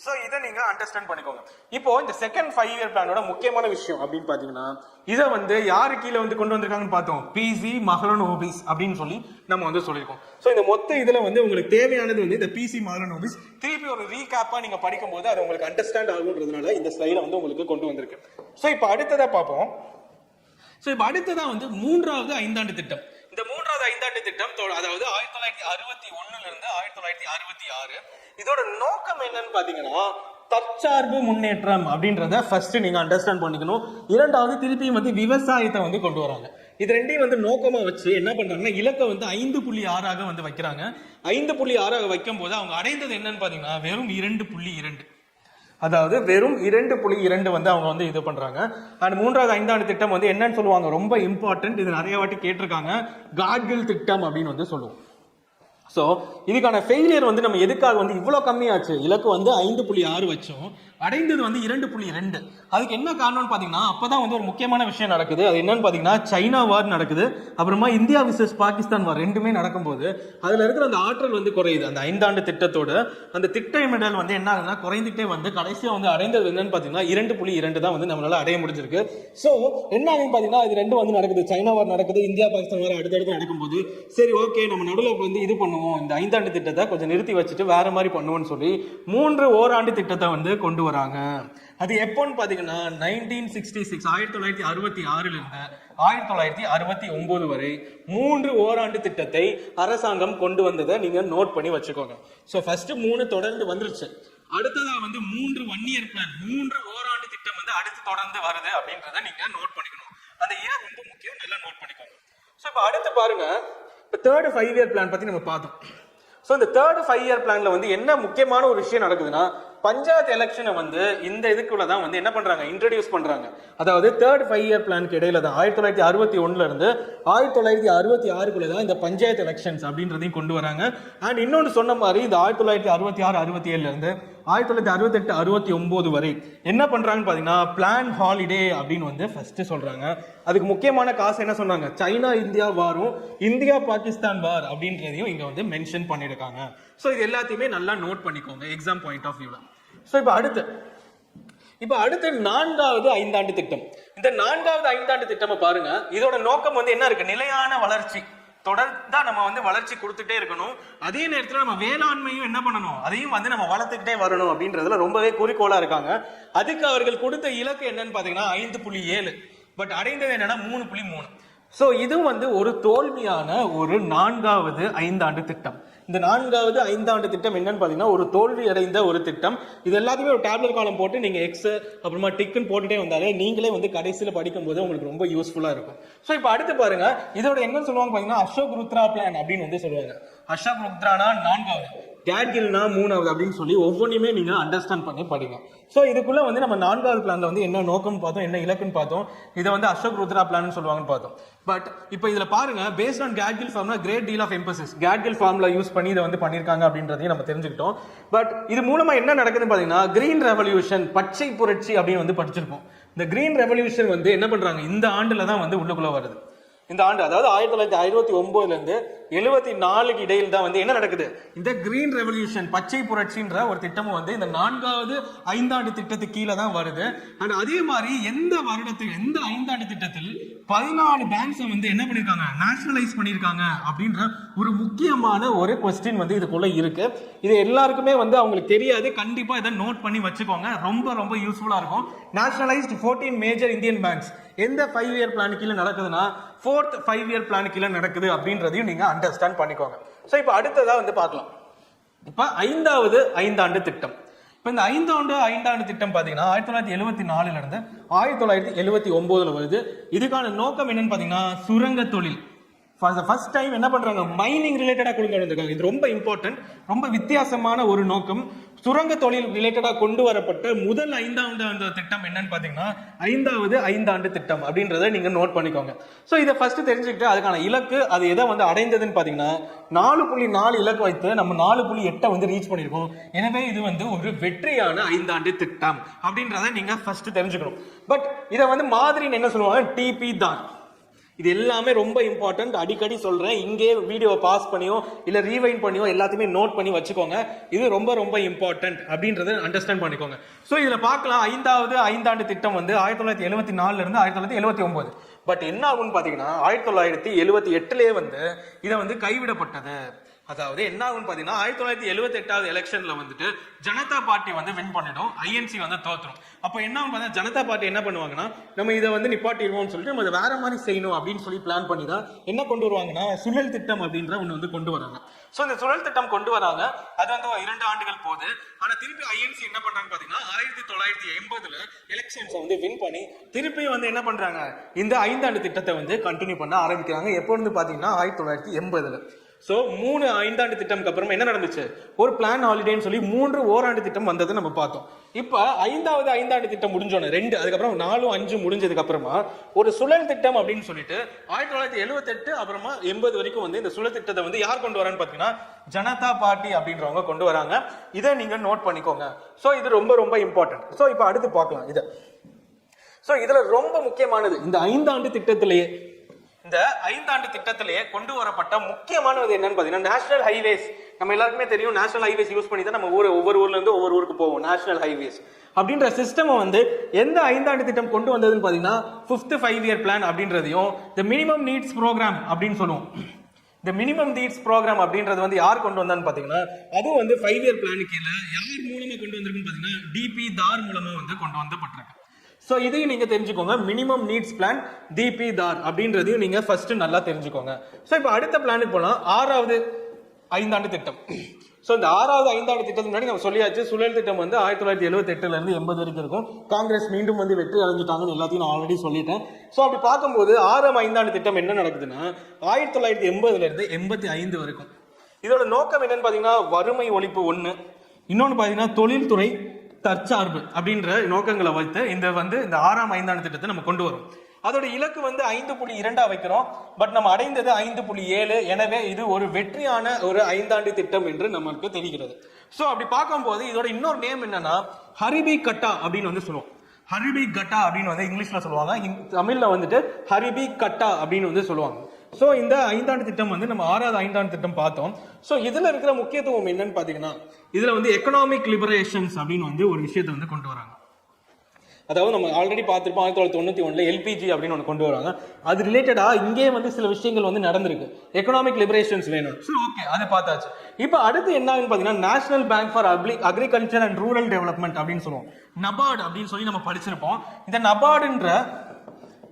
சோ இதை நீங்க அண்டர்ஸ்டாண்ட் பண்ணிக்கோங்க. இப்போ இந்த செகண்ட் 5 இயர் பிளானோட முக்கியமான விஷயம் அப்படின்னு பாத்தீங்கன்னா இதை வந்து யாரு கீழே வந்து கொண்டு வந்திருக்காங்கன்னு பார்த்தோம், பிசி மஹலனோபிஸ் அப்படின்னு சொல்லி நம்ம வந்து சொல்லியிருக்கோம். சோ இந்த மொத்த இதுல வந்து உங்களுக்கு தேவையானது வந்து இந்த பிசி மஹலனோபிஸ் திருப்பி ஒரு ரீகேப்பா நீங்க படிக்கும் போது அது உங்களுக்கு அண்டர்ஸ்டாண்ட் ஆகுன்றதுனால இந்த ஸ்லைட வந்து உங்களுக்கு கொண்டு வந்திருக்கு. சோ இப்போ அடுத்ததா பார்ப்போம். சோ இப்போ அடுத்ததா வந்து மூன்றாவது 5 ஆண்டு திட்டம். இந்த மூன்றாவது 5 ஆண்டு திட்டம் அதாவது 1961ல இருந்து 1966. இதோட நோக்கம் என்னன்னு பாத்தீங்கன்னா தற்சார்பு முன்னேற்றம் அப்படின்றத ஃபர்ஸ்ட் நீங்க அண்டர்ஸ்டாண்ட் பண்ணிக்கணும். இரண்டாவது திருப்பியும் வந்து விவசாயத்தை வந்து கொண்டு வராங்க. இது ரெண்டையும் வந்து நோக்கமா வச்சு என்ன பண்றாங்கன்னா இலக்கை வந்து 5.6 வந்து வைக்கிறாங்க. 5.6 வைக்கும் போது அவங்க அடைந்தது என்னன்னு பாத்தீங்கன்னா வெறும் 2.2. அதாவது வெறும் 2.2 வந்து அவங்க வந்து இது பண்றாங்க. அண்ட் மூன்றாவது 5 ஆண்டு திட்டம் வந்து என்னன்னு சொல்லுவாங்க, ரொம்ப இம்பார்ட்டன்ட், இது நிறைய வாட்டி கேட்டிருக்காங்க, காட்கில் திட்டம் அப்படின்னு வந்து சொல்லுவோம். சோ இதுக்கான ஃபெயிலியர் வந்து நம்ம எதுக்காக வந்து இவ்வளவு கம்மியாச்சு? இலக்கு வந்து 5.6 வச்சோம், அடைந்தது வந்து 2.2. அதுக்கு என்ன காரணம்னு பாத்தீங்கன்னா அப்பதான் வந்து ஒரு முக்கியமான விஷயம் நடக்குது. அது என்னன்னு பாத்தீங்கன்னா சைனா வார் நடக்குது, அப்புறமா இந்தியா விசஸ் பாகிஸ்தான் வார் ரெண்டுமே நடக்கும்போது அதுல இருக்கிற அந்த ஆற்றல் வந்து குறையுது. அந்த 5 ஆண்டு திட்டத்தோட அந்த திட்டமிடல் வந்து என்ன ஆகுதுன்னா குறைந்துட்டே வந்து கடைசியா வந்து அடைந்தது என்னன்னு பாத்தீங்கன்னா 2.2 தான் வந்து நம்மளால அடைய முடிஞ்சிருக்கு. சோ என்ன ஆகுதுன்னு பாத்தீங்கன்னா இது ரெண்டும் வந்து நடக்குது, சைனா வார் நடக்குது, இந்தியா பாகிஸ்தான் வார் அடுத்தடுத்து நடக்கும்போது சரி ஓகே நம்ம நடுவில் வந்து இது பண்ணுவோம், இந்த 5 ஆண்டு திட்டத்தை கொஞ்சம் நிறுத்தி வச்சுட்டு வேற மாதிரி பண்ணுவோம்னு சொல்லி 3 ஓராண்டு திட்டத்தை வந்து கொண்டு வராங்க. அது எப்போன்னு பாத்தீங்கன்னா 1966 1966ல இருந்து 1969 வரை 3 ஓராண்டு திட்டத்தை அரசாங்கம் கொண்டு வந்ததை நீங்க நோட் பண்ணி வச்சுக்கோங்க. சோ ஃபர்ஸ்ட் 3 தொடர்ந்து வந்துருச்சு, அடுத்ததா வந்து 3 1 இயர் பிளான் 3 ஓராண்டு திட்டம் வந்து அடுத்து தொடர்ந்து வருது அப்படின்றத நீங்க நோட் பண்ணிக்கணும். அந்த இயர் ரொம்ப முக்கியம், நல்லா நோட் பண்ணிக்கோங்க. சோ இப்போ அடுத்து பாருங்க, இப்போ தேர்ட் 5 இயர் பிளான் பத்தி நம்ம பார்த்தோம். சோ இந்த தேர்ட் 5 இயர் பிளான்ல வந்து என்ன முக்கியமான ஒரு விஷயம் நடக்குதுன்னா பஞ்சாயத்து எலெக்ஷனை வந்து இந்த இதுக்குள்ளதான் வந்து என்ன பண்றாங்க, இன்ட்ரோடியூஸ் பண்றாங்க. அதாவது தேர்ட் 5 இயர் பிளானுக்கு இடையில தான் 1961ல இருந்து 1966க்குள்ளதான் இந்த பஞ்சாயத்து எலெக்ஷன்ஸ் அப்படின்றதையும் கொண்டு வராங்க. அண்ட் இன்னொன்று சொன்ன மாதிரி இந்த 1966 67ல இருந்து 1968 69 வரை என்ன பண்றாங்கன்னு பாத்தீங்கன்னா பிளான் ஹாலிடே அப்படின்னு வந்து ஃபர்ஸ்ட் சொல்றாங்க. அதுக்கு முக்கியமான காசு என்ன சொன்னாங்க, சைனா இந்தியா வாரும் இந்தியா பாகிஸ்தான் வார் அப்படின்றதையும் இங்க வந்து மென்ஷன் பண்ணிருக்காங்க. சோ இது எல்லாத்தையுமே நல்லா நோட் பண்ணிக்கோங்க எக்ஸாம் பாயிண்ட் ஆஃப் வியூல. சோ இப்போ அடுத்து 4வது 5 ஆண்டு திட்டம். இந்த 4வது 5 ஆண்டு திட்டம் பாருங்க, இதோட நோக்கம் வந்து என்ன இருக்கு, நிலையான வளர்ச்சி. தொடர்ந்தா நம்ம வந்து வளர்ச்சி கொடுத்துட்டே இருக்கணும், அதே நேரத்தில் நம்ம வேளாண்மையும் என்ன பண்ணணும், அதையும் வந்து நம்ம வளர்த்துக்கிட்டே வரணும் அப்படின்றதுல ரொம்பவே குறிக்கோளா இருக்காங்க. அதுக்கு அவர்கள் கொடுத்த இலக்கு என்னன்னு பாத்தீங்கன்னா 5.7, பட் அடைந்தது என்னன்னா 3.3. சோ இது வந்து ஒரு தோல்வியான ஒரு 4வது 5 ஆண்டு திட்டம். இந்த 4வது 5ஆண்டு திட்டம் என்னன்னு பார்த்தீங்கன்னா ஒரு தோல்வி அடைந்த ஒரு திட்டம். இது எல்லாத்தையுமே ஒரு டேப்லெட் காலம் போட்டு நீங்க எக்ஸ் அப்புறமா டிக்குன்னு போட்டுட்டே வந்தாலே நீங்களே வந்து கடைசியில் படிக்கும்போது உங்களுக்கு ரொம்ப யூஸ்ஃபுல்லா இருக்கும். ஸோ இப்போ அடுத்து பாருங்க, இதோட என்னன்னு சொல்லுவாங்க பார்த்தீங்கன்னா அசோக் ருத்ரா பிளான் அப்படின்னு வந்து சொல்லுவாங்க. அசோக் ருத்ரானா 4வது, கேட்கில்னா 3வது அப்படின்னு சொல்லி ஒவ்வொன்றுமே நீங்க அண்டர்ஸ்டாண்ட் பண்ணி படிங்க. ஸோ இதுக்குள்ள வந்து நம்ம 4வது பிளான்ல வந்து என்ன நோக்கம் பார்த்தோம், என்ன இலக்குன்னு பார்த்தோம். இதை வந்து அசோக் ருத்ரா பிளான் சொல்லுவாங்கன்னு பார்த்தோம். பட் இப்போ இதுல பாருங்க, based on Gadgil formula great deal of emphasis, Gadgil formula use பண்ணி இதை வந்து பண்ணிருக்காங்க அப்படின்றதையும் நம்ம தெரிஞ்சுக்கிட்டோம். பட் இது மூலமா என்ன நடக்குதுன்னு பாத்தீங்கன்னா கிரீன் ரெவல்யூஷன், பச்சை புரட்சி அப்படின்னு வந்து படிச்சிருப்போம். இந்த கிரீன் ரெவல்யூஷன் வந்து என்ன பண்றாங்க, இந்த ஆண்டுல தான் வந்து உள்ளுக்குள்ள வருது. இந்த ஆண்டு அதாவது 1969ல இருந்து 74க்கு இடையில் தான் வந்து என்ன நடக்குது, இந்த கிரீன் ரெவல்யூஷன், பச்சை புரட்சின்ற ஒரு திட்டமும் வந்து இந்த 4வது 5ஆண்டு திட்டத்துக்கு கீழே தான் வருது. அண்ட் அதே மாதிரி எந்த வருடத்தில், எந்த 5ஆண்டு திட்டத்தில் 14 பேங்க்ஸ் வந்து என்ன பண்ணிருக்காங்க, நேஷனலைஸ் பண்ணிருக்காங்க அப்படின்ற ஒரு முக்கியமான ஒரு கொஸ்டின் வந்து இதுக்குள்ள இருக்கு. இது எல்லாருக்குமே வந்து அவங்களுக்கு தெரியாது. கண்டிப்பா இதை நோட் பண்ணி வச்சுக்கோங்க, ரொம்ப ரொம்ப யூஸ்ஃபுல்லா இருக்கும். நேஷனலைஸ்ட் 14 மேஜர் இந்தியன் பேங்க்ஸ் எந்த 5 இயர் பிளான் கீழே நடக்குதுன்னா 4th 5 இயர் பிளான் கீழே நடக்குது அப்படின்றதையும் நீங்க அண்டர்ஸ்டாண்ட் பண்ணிக்கோங்க. ஸோ இப்போ அடுத்ததா வந்து பார்க்கலாம். இப்போ 5வது 5ஆண்டு திட்டம். இப்போ இந்த 5ஆண்டு திட்டம் பார்த்தீங்கன்னா 1974ல இருந்து 1979ல வருது. இதுக்கான நோக்கம் என்னன்னு பார்த்தீங்கன்னா சுரங்க தொழில். ஃபர்ஸ்ட் டைம் என்ன பண்றாங்க, மைனிங் ரிலேட்டடா கொண்டு வந்திருக்காங்க. இது ரொம்ப இம்பார்ட்டன்ட், ரொம்ப வித்தியாசமான ஒரு நோக்கம். சுரங்க தொழில் ரிலேட்டடா கொண்டு வரப்பட்ட முதல் 5ஆண்டு திட்டம் என்னன்னு பாத்தீங்கன்னா 5வது 5ஆண்டு திட்டம் அப்படின்றத நீங்க நோட் பண்ணிக்கோங்க. சோ இதை ஃபர்ஸ்ட் தெரிஞ்சுக்கிட்டு அதுக்கான இலக்கு, அது எதை வந்து அடைந்ததுன்னு பாத்தீங்கன்னா 4.4 இலக்கு வைத்து நம்ம 4.8 வந்து ரீச் பண்ணிருக்கோம். எனவே இது வந்து ஒரு வெற்றியான 5ஆண்டு திட்டம் அப்படின்றத நீங்க ஃபர்ஸ்ட் தெரிஞ்சுக்கணும். பட் இதை வந்து மாதிரின்னு என்ன சொல்லுவாங்க, டிபி தான். இது எல்லாமே ரொம்ப இம்பார்ட்டன்ட், அடிக்கடி சொல்றேன். இங்கே வீடியோ பாஸ் பண்ணியோ இல்ல ரீவைண்ட் பண்ணியோ எல்லாத்தையுமே நோட் பண்ணி வச்சுக்கோங்க. இது ரொம்ப ரொம்ப இம்பார்ட்டன்ட் அப்படின்றத அண்டர்ஸ்டாண்ட் பண்ணிக்கோங்க. சோ இதுல பார்க்கலாம், 5வது 5ஆண்டு திட்டம் வந்து 1974ல இருந்து 1979. பட் என்ன ஆகும்னு பாத்தீங்கன்னா 1978லயே வந்து இதை வந்து கைவிடப்பட்டது. அதாவது என்ன ஆகும் பாத்தீங்கன்னா 1978வது எலெக்ஷன்ல வந்துட்டு ஜனதா பார்ட்டி வந்து வின் பண்ணிடும், ஐஎன்சி வந்து தோத்துரும். அப்ப என்ன ஆகும் பாத்தீங்கன்னா ஜனதா பார்ட்டி என்ன பண்ணுவாங்கன்னா நம்ம இதை வந்து நிப்பாட்டிடுவோம்னு சொல்லிட்டு நம்ம வேற மாதிரி செய்யணும் அப்படின்னு சொல்லி பிளான் பண்ணி தான் என்ன கொண்டு வருவாங்கன்னா சுழல் திட்டம் அப்படின்ற ஒண்ணு வந்து கொண்டு வராங்க. சோ இந்த சுழல் திட்டம் கொண்டு வராங்க. அது வந்து 2 ஆண்டுகள் போகுது. ஆனா திருப்பி ஐஎன்சி என்ன பண்றாங்க பாத்தீங்கன்னா 1980ல எலெக்ஷன்ஸ் வந்து வின் பண்ணி திருப்பி வந்து என்ன பண்றாங்க, இந்த 5ஆண்டு திட்டத்தை வந்து கண்டினியூ பண்ண ஆரம்பிக்கிறாங்க. எப்போ இருந்து பாத்தீங்கன்னா 1980ல. சோ 3 5ஆண்டு திட்டம்க்கு அப்புறமா என்ன நடந்துச்சு, ஒரு பிளான் ஹாலிடேன்னு சொல்லி 3 ஓராண்டு திட்டம் வந்ததை நம்ம பார்த்தோம். இப்ப 5வது 5ஆண்டு திட்டம் முடிஞ்சோன்னு 2, அதுக்கப்புறம் 4, 5 முடிஞ்சதுக்கு அப்புறமா ஒரு சுழல் திட்டம் அப்படின்னு சொல்லிட்டு 1978 அப்புறமா 80 வரைக்கும் வந்து இந்த சுழல் திட்டத்தை வந்து யார் கொண்டு வரான்னு பாத்தீங்கன்னா ஜனதா பார்ட்டி அப்படின்றவங்க கொண்டு வராங்க. இதை நீங்க நோட் பண்ணிக்கோங்க. சோ இது ரொம்ப ரொம்ப இம்பார்ட்டன்ட். சோ இப்ப அடுத்து பார்க்கலாம் இதை. சோ இதுல ரொம்ப முக்கியமானது இந்த 5ஆண்டு திட்டத்திலேயே, இந்த 5ஆண்டு திட்டத்திலேயே கொண்டு வரப்பட்ட முக்கியமானது என்னன்னு பாத்தீங்கன்னா நேஷனல் ஹைவேஸ். நம்ம எல்லாருக்குமே தெரியும், நேஷனல் ஹைவேஸ் யூஸ் பண்ணி தான் நம்ம ஒவ்வொரு ஊர்ல இருந்து ஒவ்வொரு ஊருக்கு போவோம். நேஷனல் ஹைவேஸ் அப்படின்ற சிஸ்டம் வந்து எந்த 5ஆண்டு திட்டம் கொண்டு வந்ததுன்னு பாத்தீங்கன்னா 5th 5 இயர் பிளான் அப்படின்றதையும் இந்த மினிமம் நீட்ஸ் ப்ரோக்ராம் அப்படின்னு சொல்லுவோம். இந்த மினிமம் நீட்ஸ் ப்ரோக்ராம் அப்படின்றது வந்து யார் கொண்டு வந்தான்னு பாத்தீங்கன்னா அதுவும் வந்து 5 இயர் பிளான் கீழே யார் மூலமா கொண்டு வந்திருக்குன்னு பாத்தீங்கன்னா டிபி தார் மூலமா வந்து கொண்டு வந்துப்பட்டிருக்கு. சோ இதையும் நீங்க தெரிஞ்சுக்கோங்க, மினிமம் நீட்ஸ் பிளான் டிபி தார் அப்படின்றதையும் நீங்க ஃபர்ஸ்ட் நல்லா தெரிஞ்சுக்கோங்க. சோ இப்போ அடுத்த பிளானுக்கு போலாம், 6வது 5ஆண்டு திட்டம். சோ இந்த 6வது 5ஆண்டு திட்டத்துக்கு முன்னாடி நம்ம சொல்லியாச்சு, சுழல் திட்டம் வந்து 1978ல இருந்து 80 வரைக்கும் இருக்கும். காங்கிரஸ் மீண்டும் வந்து வெற்றி அடைஞ்சிட்டாங்கன்னு எல்லாத்தையும் நான் ஆல்ரெடி சொல்லிட்டேன். சோ அப்படி பார்க்கும்போது 6ஆம் 5ஆண்டு திட்டம் என்ன நடக்குதுன்னா 1980ல இருந்து 85 வரைக்கும். இதோட நோக்கம் என்னன்னு பாத்தீங்கன்னா வறுமை ஒழிப்பு 1, இன்னொன்னு பாத்தீங்கன்னா தொழில்துறை தற்சார்பு அப்படின்ற நோக்கங்களை வைத்து இந்த 6ஆம் 5ஆண்டு திட்டத்தை நம்ம கொண்டு வரும். அதோட இலக்கு வந்து 5.2 வைக்கிறோம். பட் நம்ம அடைந்தது 5.7. எனவே இது ஒரு வெற்றியான ஒரு 5ஆண்டு திட்டம் என்று நமக்கு தெரிகிறது. சோ அப்படி பார்க்கும்போது இதோட இன்னொரு நேம் என்னன்னா ஹரிபி கட்டா அப்படின்னு வந்து சொல்லுவோம். ஹரிபி கட்டா அப்படின்னு வந்து இங்கிலீஷ்ல சொல்லுவாங்க, தமிழ்ல வந்துட்டு ஹரிபி கட்டா அப்படின்னு வந்து சொல்லுவாங்க. சோ இந்த 5ஆண்டு திட்டம் வந்து நம்ம 6வது 5ஆண்டு திட்டம் பார்த்தோம். சோ இதுல இருக்கிற முக்கியத்துவம் என்னன்னு பாத்தீங்கன்னா இதுல வந்து எக்கனாமிக் லிபரேஷன்ஸ் அப்படின்னு வந்து ஒரு விஷயத்தை வந்து கொண்டு வராங்க. அதாவது நம்ம ஆல்ரெடி பார்த்திருப்போம் 1991ல எல்பிஜி அப்படின்னு ஒன்று கொண்டு வராங்க. அது ரிலேட்டடா இங்கே வந்து சில விஷயங்கள் வந்து நடந்திருக்கு. எக்கனாமிக் லிபரேஷன்ஸ் வேணும். சோ ஓகே, அதை பார்த்தாச்சு. இப்போ அடுத்து என்ன ஆகுன்னு பாத்தீங்கன்னா national bank for agriculture and rural development அப்படின்னு சொல்லுவோம். நபார்டு அப்படின்னு சொல்லி நம்ம படிச்சிருப்போம். இந்த நபார்டுன்ற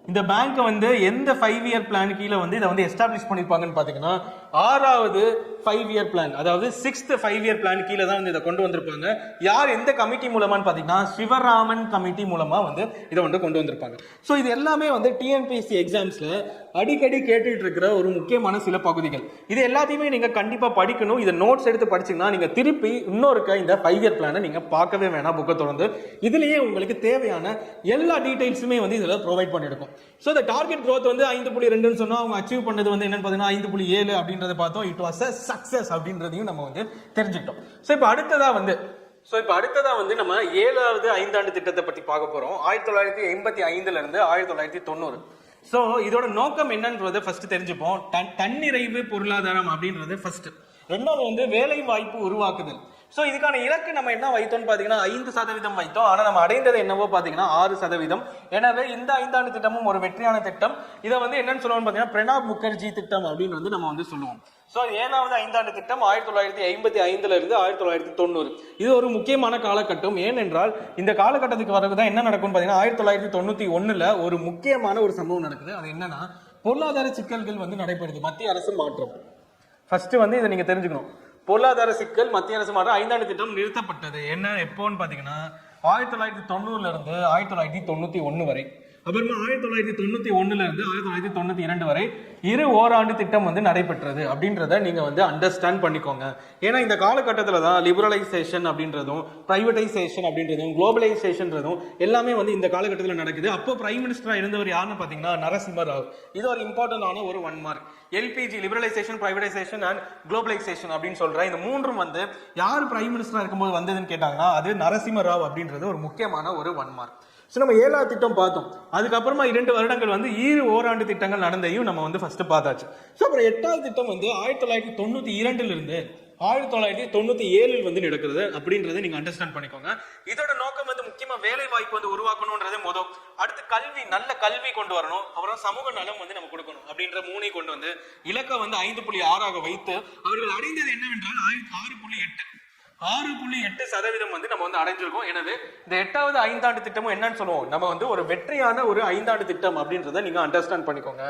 இந்த பேங்க் வந்து எந்த 5 இயர் பிளான் கீழே வந்து இதை வந்து எஸ்டாப்ளிஷ் பண்ணிருப்பாங்கன்னு பாத்தீங்கன்னா 6வது 5 இயர் பிளான், அதாவது 6th 5 இயர் பிளான் கீழே தான் வந்து இதை கொண்டு வந்திருப்பாங்க. யார் எந்த கமிட்டி மூலமான்னு பாத்தீங்கன்னா சிவராமன் கமிட்டி மூலமா வந்து இதை வந்து கொண்டு வந்திருப்பாங்க. ஸோ இது எல்லாமே வந்து டிஎன்பிஎஸ்சி எக்ஸாம்ஸ்ல அடிக்கடி கேட்டுட்டு இருக்கிற ஒரு முக்கியமான சில பகுதிகள். இது எல்லாத்தையுமே நீங்க கண்டிப்பா படிக்கணும். இதை நோட்ஸ் எடுத்து படிச்சீங்கன்னா நீங்க திருப்பி இன்னொருக்க இந்த 5 இயர் பிளானை நீங்க பார்க்கவே வேணாம். புக்கை தொடர்ந்து இதுலயே உங்களுக்கு தேவையான எல்லா டீடைல்ஸுமே வந்து இதுல ப்ரொவைட் பண்ணிருக்கும். ஸோ இந்த டார்கெட் growth வந்து 5.2 சொன்னா அவங்க அச்சீவ் பண்ணது வந்து என்னன்னு பாத்தீங்கன்னா 5.7 அப்படின்றத பார்த்தோம். இட் வாஸ் a சக்சஸ் அப்படின்றதையும் நம்ம வந்து தெரிஞ்சுக்கிட்டோம். ஸோ இப்போ அடுத்ததா வந்து நம்ம 7வது ஐந்தாண்டு திட்டத்தை பத்தி பார்க்க போறோம். 1985 இருந்து 1990. சோ இதோட நோக்கம் என்னன்றதை ஃபர்ஸ்ட் தெரிஞ்சுப்போம். தன்னிறைவு பொருளாதாரம் அப்படின்றது ஃபர்ஸ்ட். ரெண்டாவது வந்து வேலை வாய்ப்பு உருவாக்குதல். சோ இதுக்கான இலக்கு நம்ம என்ன வைத்தோம்னு பாத்தீங்கன்னா 5% வைத்தோம். ஆனா நம்ம அடைந்தது என்னவோ பாத்தீங்கன்னா 6%. எனவே இந்த ஐந்தாண்டு திட்டமும் ஒரு வெற்றியான திட்டம். இதை வந்து என்னன்னு சொல்லுவோம் பாத்தீங்கன்னா பிரணாப் முகர்ஜி திட்டம் அப்படின்னு வந்து நம்ம வந்து சொல்லுவோம். சோ 7வது ஐந்தாண்டு திட்டம் 1985 இருந்து 1990. இது ஒரு முக்கியமான காலகட்டம். ஏனென்றால் இந்த காலகட்டத்துக்கு வரதான் என்ன நடக்கும் பாத்தீங்கன்னா 1991 ஒரு முக்கியமான ஒரு சம்பவம் நடக்குது. அது என்னன்னா பொருளாதார சிக்கல்கள் வந்து நடைபெறுது. மத்திய அரசு மாற்றம். ஃபர்ஸ்ட் வந்து இதை நீங்க தெரிஞ்சுக்கணும். பொருளாதார சிக்கல், மத்திய அரசு மாற்றம், ஐந்தாண்டு திட்டம் நிறுத்தப்பட்டது. என்ன எப்போன்னு பாத்தீங்கன்னா 1990 இருந்து 1991 வரை. அப்புறமா 1991 இருந்து 1992 வரை ஓராண்டு திட்டம் வந்து நடைபெற்றது அப்படின்றத நீங்க வந்து அண்டர்ஸ்டாண்ட் பண்ணிக்கோங்க. ஏன்னா இந்த காலகட்டத்தில் தான் லிபரலைசேஷன் அப்படின்றதும் பிரைவேடைசேஷன் அப்படின்றதும் குளோபலைசேஷன்றதும் எல்லாமே வந்து இந்த காலகட்டத்தில் நடக்குது. அப்போ பிரைம் மினிஸ்டரா இருந்தவர் யாருன்னு பாத்தீங்கன்னா நரசிம்ம ராவ். இது ஒரு இம்பார்ட்டன்டான ஒரு 1 mark. LPG liberalisation, privatisation and globalisation அப்படின்னு சொல்ற இந்த மூன்றும் வந்து யார் பிரைம் மினிஸ்டரா இருக்கும்போது வந்ததுன்னு கேட்டாங்கன்னா அது நரசிம்ம ராவ் அப்படின்றது ஒரு முக்கியமான ஒரு 1 மார்க். ஸோ நம்ம 7வது திட்டம் பார்த்தோம். அதுக்கப்புறமா 2 வருடங்கள் வந்து ஓராண்டு திட்டங்கள் நடந்தையும் நம்ம வந்து ஃபர்ஸ்ட் பார்த்தாச்சு. ஸோ அப்புறம் 8வது திட்டம் வந்து 1992 இருந்து 1997 வந்து நடக்கிறது அப்படின்றத நீங்க அண்டர்ஸ்டாண்ட் பண்ணிக்கோங்க. இதோட நோக்கம் வந்து முக்கியமா வேலை வாய்ப்பு வந்து உருவாக்கணும்ன்றது முதல். அடுத்து கல்வி, நல்ல கல்வி கொண்டு வரணும். அப்புறம் சமூக நலம் வந்து நம்ம கொடுக்கணும் அப்படின்ற 3 கொண்டு வந்து இலக்கை வந்து 5.6 வைத்து அவர்கள் அடைந்தது என்னவென்றால் 6.8% வந்து நம்ம வந்து அடைஞ்சிருக்கோம். எனவே இந்த 8வது ஐந்தாண்டு திட்டமும் என்னன்னு சொல்லுவோம், நம்ம வந்து ஒரு வெற்றியான ஒரு ஐந்தாண்டு திட்டம் அப்படின்றத நீங்க அண்டர்ஸ்டாண்ட் பண்ணிக்கோங்க.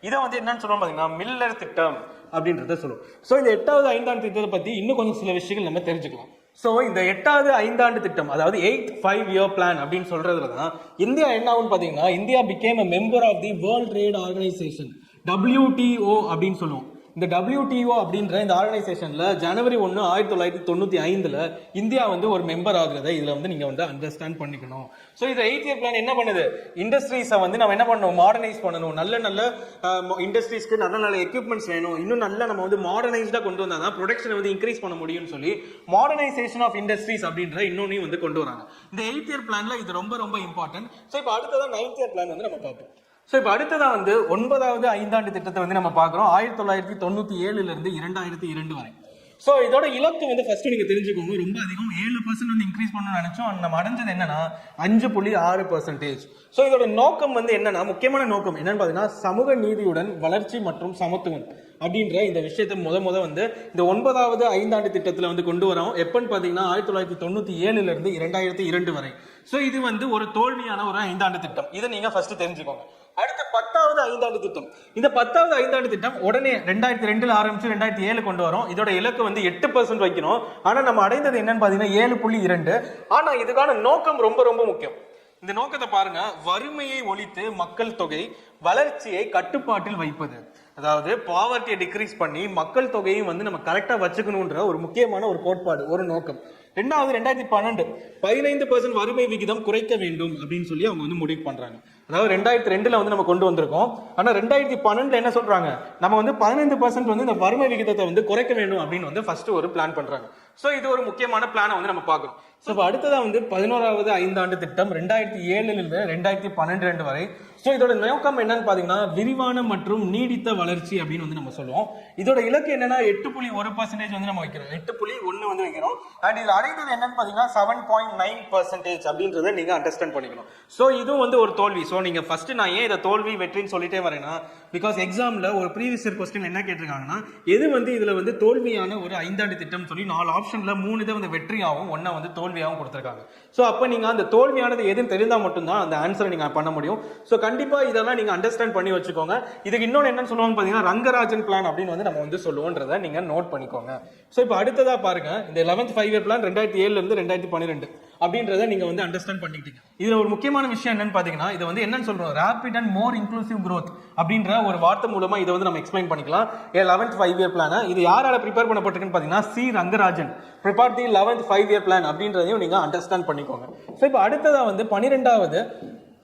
இதை வந்து என்னன்னு சொல்லுவோம் பாத்தீங்கன்னா மில்லர் திட்டம் அப்படின்றத சொல்லுவோம். ஸோ இந்த 8வது ஐந்தாண்டு திட்டத்தை பத்தி இன்னும் கொஞ்சம் சில விஷயங்கள் நம்ம தெரிஞ்சுக்கலாம். ஸோ இந்த 8வது ஐந்தாண்டு திட்டம், அதாவது 8th 5 year plan அப்படின்னு சொல்றதுல தான் இந்தியா என்ன ஆகும்னு பாத்தீங்கன்னா India became a member of the World Trade Organization, WTO அப்படின்னு சொல்லுவோம். இந்த WTO அப்படின்ற இந்த ஆர்கனைசேஷன்ல ஜனவரி 1, 1995 இந்தியா வந்து ஒரு மெம்பர் ஆகுறத இதுல வந்து நீங்க வந்து அண்டர்ஸ்டாண்ட் பண்ணிக்கணும். ஸோ இந்த 8th year plan என்ன பண்ணுது, இண்டஸ்ட்ரீஸை வந்து நம்ம என்ன பண்ணணும், மாடர்னைஸ் பண்ணணும். நல்ல இண்டஸ்ட்ரீஸ்க்கு நல்ல எக்யூப்மெண்ட்ஸ் வேணும். இன்னும் நல்ல நம்ம வந்து மாடர்னைஸ்டா கொண்டு வந்தா தான் ப்ரொடக்ஷனை வந்து இன்க்ரீஸ் பண்ண முடியும்னு சொல்லி மாடர்னைசேஷன் ஆஃப் இண்டஸ்ட்ரீஸ் அப்படின்ற இன்னொன்னையும் வந்து கொண்டு வராங்க. இந்த 8th year planல இது ரொம்ப இம்பார்ட்டன்ட். ஸோ இப்போ அடுத்ததான் 9th year plan வந்து நம்ம பார்ப்போம். ஸோ இப்போ அடுத்ததா வந்து 9வது ஐந்தாண்டு திட்டத்தை வந்து நம்ம பார்க்குறோம் 1997 இருந்து 2002 வரை. ஸோ இதோட இலக்கு வந்து ஃபர்ஸ்ட் நீங்க தெரிஞ்சுக்கோங்க, ரொம்ப அதிகம் 7% வந்து இன்க்ரீஸ் பண்ணணும்னு நினைச்சோம். நம்ம அடைஞ்சது என்னன்னா 5.6%. ஸோ இதோட நோக்கம் வந்து என்னன்னா, முக்கியமான நோக்கம் என்னன்னு பார்த்தீங்கன்னா சமூக நீதியுடன் வளர்ச்சி மற்றும் சமத்துவம் அப்படின்ற இந்த விஷயத்தை முத வந்து இந்த 9வது ஐந்தாண்டு திட்டத்தில் வந்து கொண்டு வரோம். எப்பன்னு பார்த்தீங்கன்னா 1997 இருந்து 2002 வரை. ஸோ இது வந்து ஒரு தோல்வியான ஒரு ஐந்தாண்டு திட்டம். இதை நீங்க ஃபர்ஸ்ட் தெரிஞ்சுக்கோங்க. அடுத்து 10வது ஐந்தாண்டு திட்டம். இந்த 10வது ஐந்தாண்டு திட்டம் உடனே 2002 ஆரம்பிச்சு 2007 கொண்டு வரோம். இதோட இலக்கு வந்து 8% வைக்கணும். ஆனா நம்ம அடைந்தது என்னன்னு பாத்தீங்கன்னா 7.2. ஆனா இதுக்கான நோக்கம் ரொம்ப முக்கியம். இந்த நோக்கத்தை பாருங்க, வறுமையை ஒழித்து மக்கள் தொகை வளர்ச்சியை கட்டுப்பாட்டில் வைப்பது. அதாவது பாவர்ட்டியை டிக்ரீஸ் பண்ணி மக்கள் தொகையை வந்து நம்ம கரெக்டா வச்சுக்கணும்ன்ற ஒரு முக்கியமான ஒரு கோட்பாடு, ஒரு நோக்கம். ரெண்டாவது 2012 15% வறுமை விகிதம் குறைக்க வேண்டும் அப்படின்னு சொல்லி அவங்க வந்து முடிவு பண்றாங்க. அதாவது 2002 வந்து நம்ம கொண்டு வந்திருக்கோம். ஆனா 2012 என்ன சொல்றாங்க, நம்ம வந்து 15% வந்து இந்த வறுமை விகிதத்தை வந்து குறைக்க வேண்டும் அப்படின்னு வந்து ஃபர்ஸ்ட் ஒரு பிளான் பண்றாங்க. சோ இது ஒரு முக்கியமான பிளானை வந்து நம்ம பார்க்கிறோம். ஸோ இப்போ அடுத்ததா வந்து 11வது ஐந்தாண்டு திட்டம் 2007 இருந்து 2012 வரை. ஸோ இதோட நோக்கம் என்னன்னு பாத்தீங்கன்னா விரிவான மற்றும் நீடித்த வளர்ச்சி அப்படின்னு வந்து நம்ம சொல்லுவோம். இதோட இலக்கு என்னன்னா 8.1% வந்து நம்ம வைக்கிறோம், 8.1 வந்து வைக்கிறோம். அண்ட் இது அடைந்தது என்னன்னு பாத்தீங்கன்னா 7.9% அப்படின்றத நீங்க அண்டர்ஸ்டாண்ட் பண்ணிக்கணும். ஸோ இதுவும் வந்து ஒரு தோல்வி. ஸோ நீங்க ஃபர்ஸ்ட் நான் ஏன் இதை தோல்வி வெற்றின்னு சொல்லிட்டே வரேன்னா, பிகாஸ் எக்ஸாம்ல ஒரு ப்ரீவியஸ் இயர் கொஸ்டின் என்ன கேட்டிருக்காங்கன்னா, எது வந்து இதுல வந்து தோல்வியான ஒரு ஐந்தாண்டு திட்டம் சொல்லி 4 ஆப்ஷன்ல 3 இதை வந்து வெற்றியாகவும் 1 வந்து தோல்வியாகவும் கொடுத்திருக்காங்க. ஸோ அப்ப நீங்க அந்த தோல்வியானது எதுன்னு தெரிந்தா மட்டும்தான் அந்த ஆன்சரை நீங்க பண்ண முடியும். ஸோ கண்டிப்பா இதெல்லாம் நீங்க அண்டர்ஸ்டாண்ட் பண்ணி வச்சுக்கோங்க. இதுக்கு இன்னொன்னு என்னன்னு சொல்லுவாங்க பாத்தீங்கன்னா ரங்கராஜன் பிளான் அப்படின்னு வந்து நம்ம வந்து சொல்லுவோன்றதை நீங்க நோட் பண்ணிக்கோங்க. ஸோ இப்போ அடுத்ததா பாருங்க, இந்த 11th 5 இயர் பிளான் 2007 இருந்து 2012 அப்படின்றத நீங்க வந்து அண்டர்ஸ்டாண்ட் பண்ணிக்கிட்டீங்க. இதுல ஒரு முக்கியமான விஷயம் என்னன்னு பாத்தீங்கன்னா, இது வந்து என்னன்னு சொல்றோம், rapid and more inclusive growth அப்படின்ற ஒரு வார்த்தை மூலமா இதை வந்து நம்ம எக்ஸ்பிளைன் பண்ணிக்கலாம். 11th 5 இயர் பிளான் இது யாரால ப்ரிப்பேர் பண்ணப்பட்டிருக்குன்னு பாத்தீங்கன்னா C Rangarajan prepared the 11th 5 year plan அப்படின்றதையும் நீங்க அண்டர்ஸ்டாண்ட் பண்ணிக்கோங்க. ஸோ இப்போ அடுத்ததா வந்து 12வது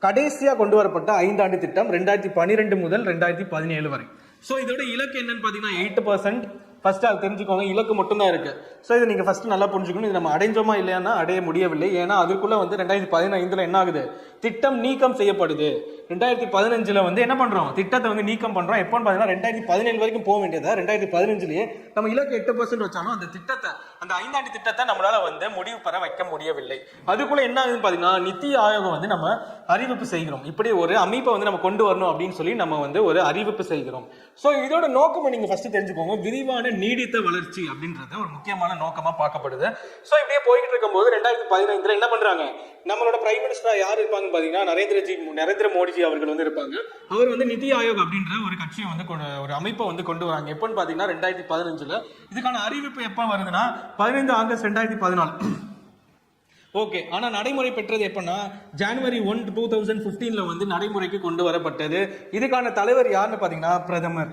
கடைசியா கொண்டு வரப்பட்ட 5 ஆண்டு திட்டம் 2012 முதல் 2017 வரை. ஸோ இதோட இலக்கு என்னன்னு பாத்தீங்கன்னா 8%. ஃபர்ஸ்ட் அது தெரிஞ்சுக்கோங்க, இலக்கு மட்டும் தான் இருக்கு. ஸோ இதை நீங்க ஃபர்ஸ்ட் நல்லா புரிஞ்சுக்கணும். இது நம்ம அடைஞ்சோமா இல்லையானா அடைய முடியவில்லை. ஏன்னா அதுக்குள்ள வந்து 2015 என்ன ஆகுது, திட்டம் நீக்கம் செய்யப்படுது. 2015 வந்து என்ன பண்றோம், திட்டத்தை வந்து நீக்கம் பண்றோம். எப்போன்னு பாத்தீங்கன்னா 2017 வரைக்கும் போக வேண்டியதா 2015 நம்ம இலக்கு 8% வச்சாலும் அந்த திட்டத்தை, அந்த 5 ஆண்டு திட்டத்தை நம்மளால வந்து முடிவு பெற வைக்க முடியவில்லை. அதுக்குள்ள என்ன ஆகுதுன்னு பாத்தீங்கன்னா நித்தி ஆயோகம் வந்து நம்ம அறிவிப்பு செய்கிறோம். இப்படி ஒரு அமைப்பை வந்து நம்ம கொண்டு வரணும் அப்படின்னு சொல்லி நம்ம வந்து ஒரு அறிவிப்பு செய்கிறோம். ஸோ இதோட நோக்கம் நீங்க ஃபர்ஸ்ட் தெரிஞ்சுக்கோங்க, விரிவான நீடித்த வளர்ச்சி அப்படின்றது ஒரு முக்கியமான நோக்கமா பார்க்கப்படுது. ஸோ இப்படியே போயிட்டு இருக்கும் போது 2015 என்ன பண்றாங்க, நம்மளோட பிரைம் மினிஸ்டர் யார் இருப்பாங்க பாத்தீங்கன்னா நரேந்திர மோடிஜி அவர்கள் வந்து இருப்பாங்க. அவர் வந்து நிதி ஆயோக் அப்படின்ற ஒரு கட்சியை வந்து ஒரு அமைப்பை வந்து கொண்டு வராங்க. எப்போன்னு பாத்தீங்கன்னா 2015 இதுக்கான அறிவிப்பு எப்ப வருதுன்னா 15 ஆகஸ்ட் 2014. ஓகே, ஆனா நடைமுறை பெற்றது எப்பன்னா ஜனவரி 1, 2015 வந்து நடைமுறைக்கு கொண்டு வரப்பட்டது. இதுக்கான தலைவர் யாருன்னு பாத்தீங்கன்னா பிரதமர்.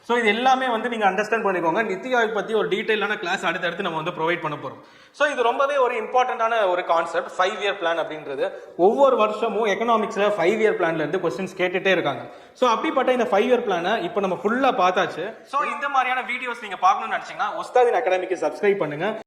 ஸோ இது எல்லாமே வந்து நீங்க அண்டர்ஸ்டாண்ட் பண்ணிக்கோங்க. நித்தி ஆயோக் பத்தி ஒரு டீடைலான கிளாஸ் அடுத்தடுத்து நம்ம வந்து ப்ரொவைட் பண்ண போறோம். ஸோ இது ரொம்பவே ஒரு இம்பார்ட்டன்டான ஒரு கான்செப்ட் 5 இயர் பிளான் அப்படின்றது. ஒவ்வொரு வருஷமும் எக்கனாமிக்ஸ்ல 5 இயர் பிளான்ல இருந்து கொஸ்டின்ஸ் கேட்டுட்டே இருக்காங்க. ஸோ அப்படிப்பட்ட இந்த 5 இயர் பிளானை இப்போ நம்ம ஃபுல்லா பார்த்தாச்சு. ஸோ இந்த மாதிரியான வீடியோஸ் நீங்க பார்க்கணும்னு நினைச்சீங்கன்னா உஸ்தாதின் அகாடமிக்கு சப்ஸ்கிரைப் பண்ணுங்க.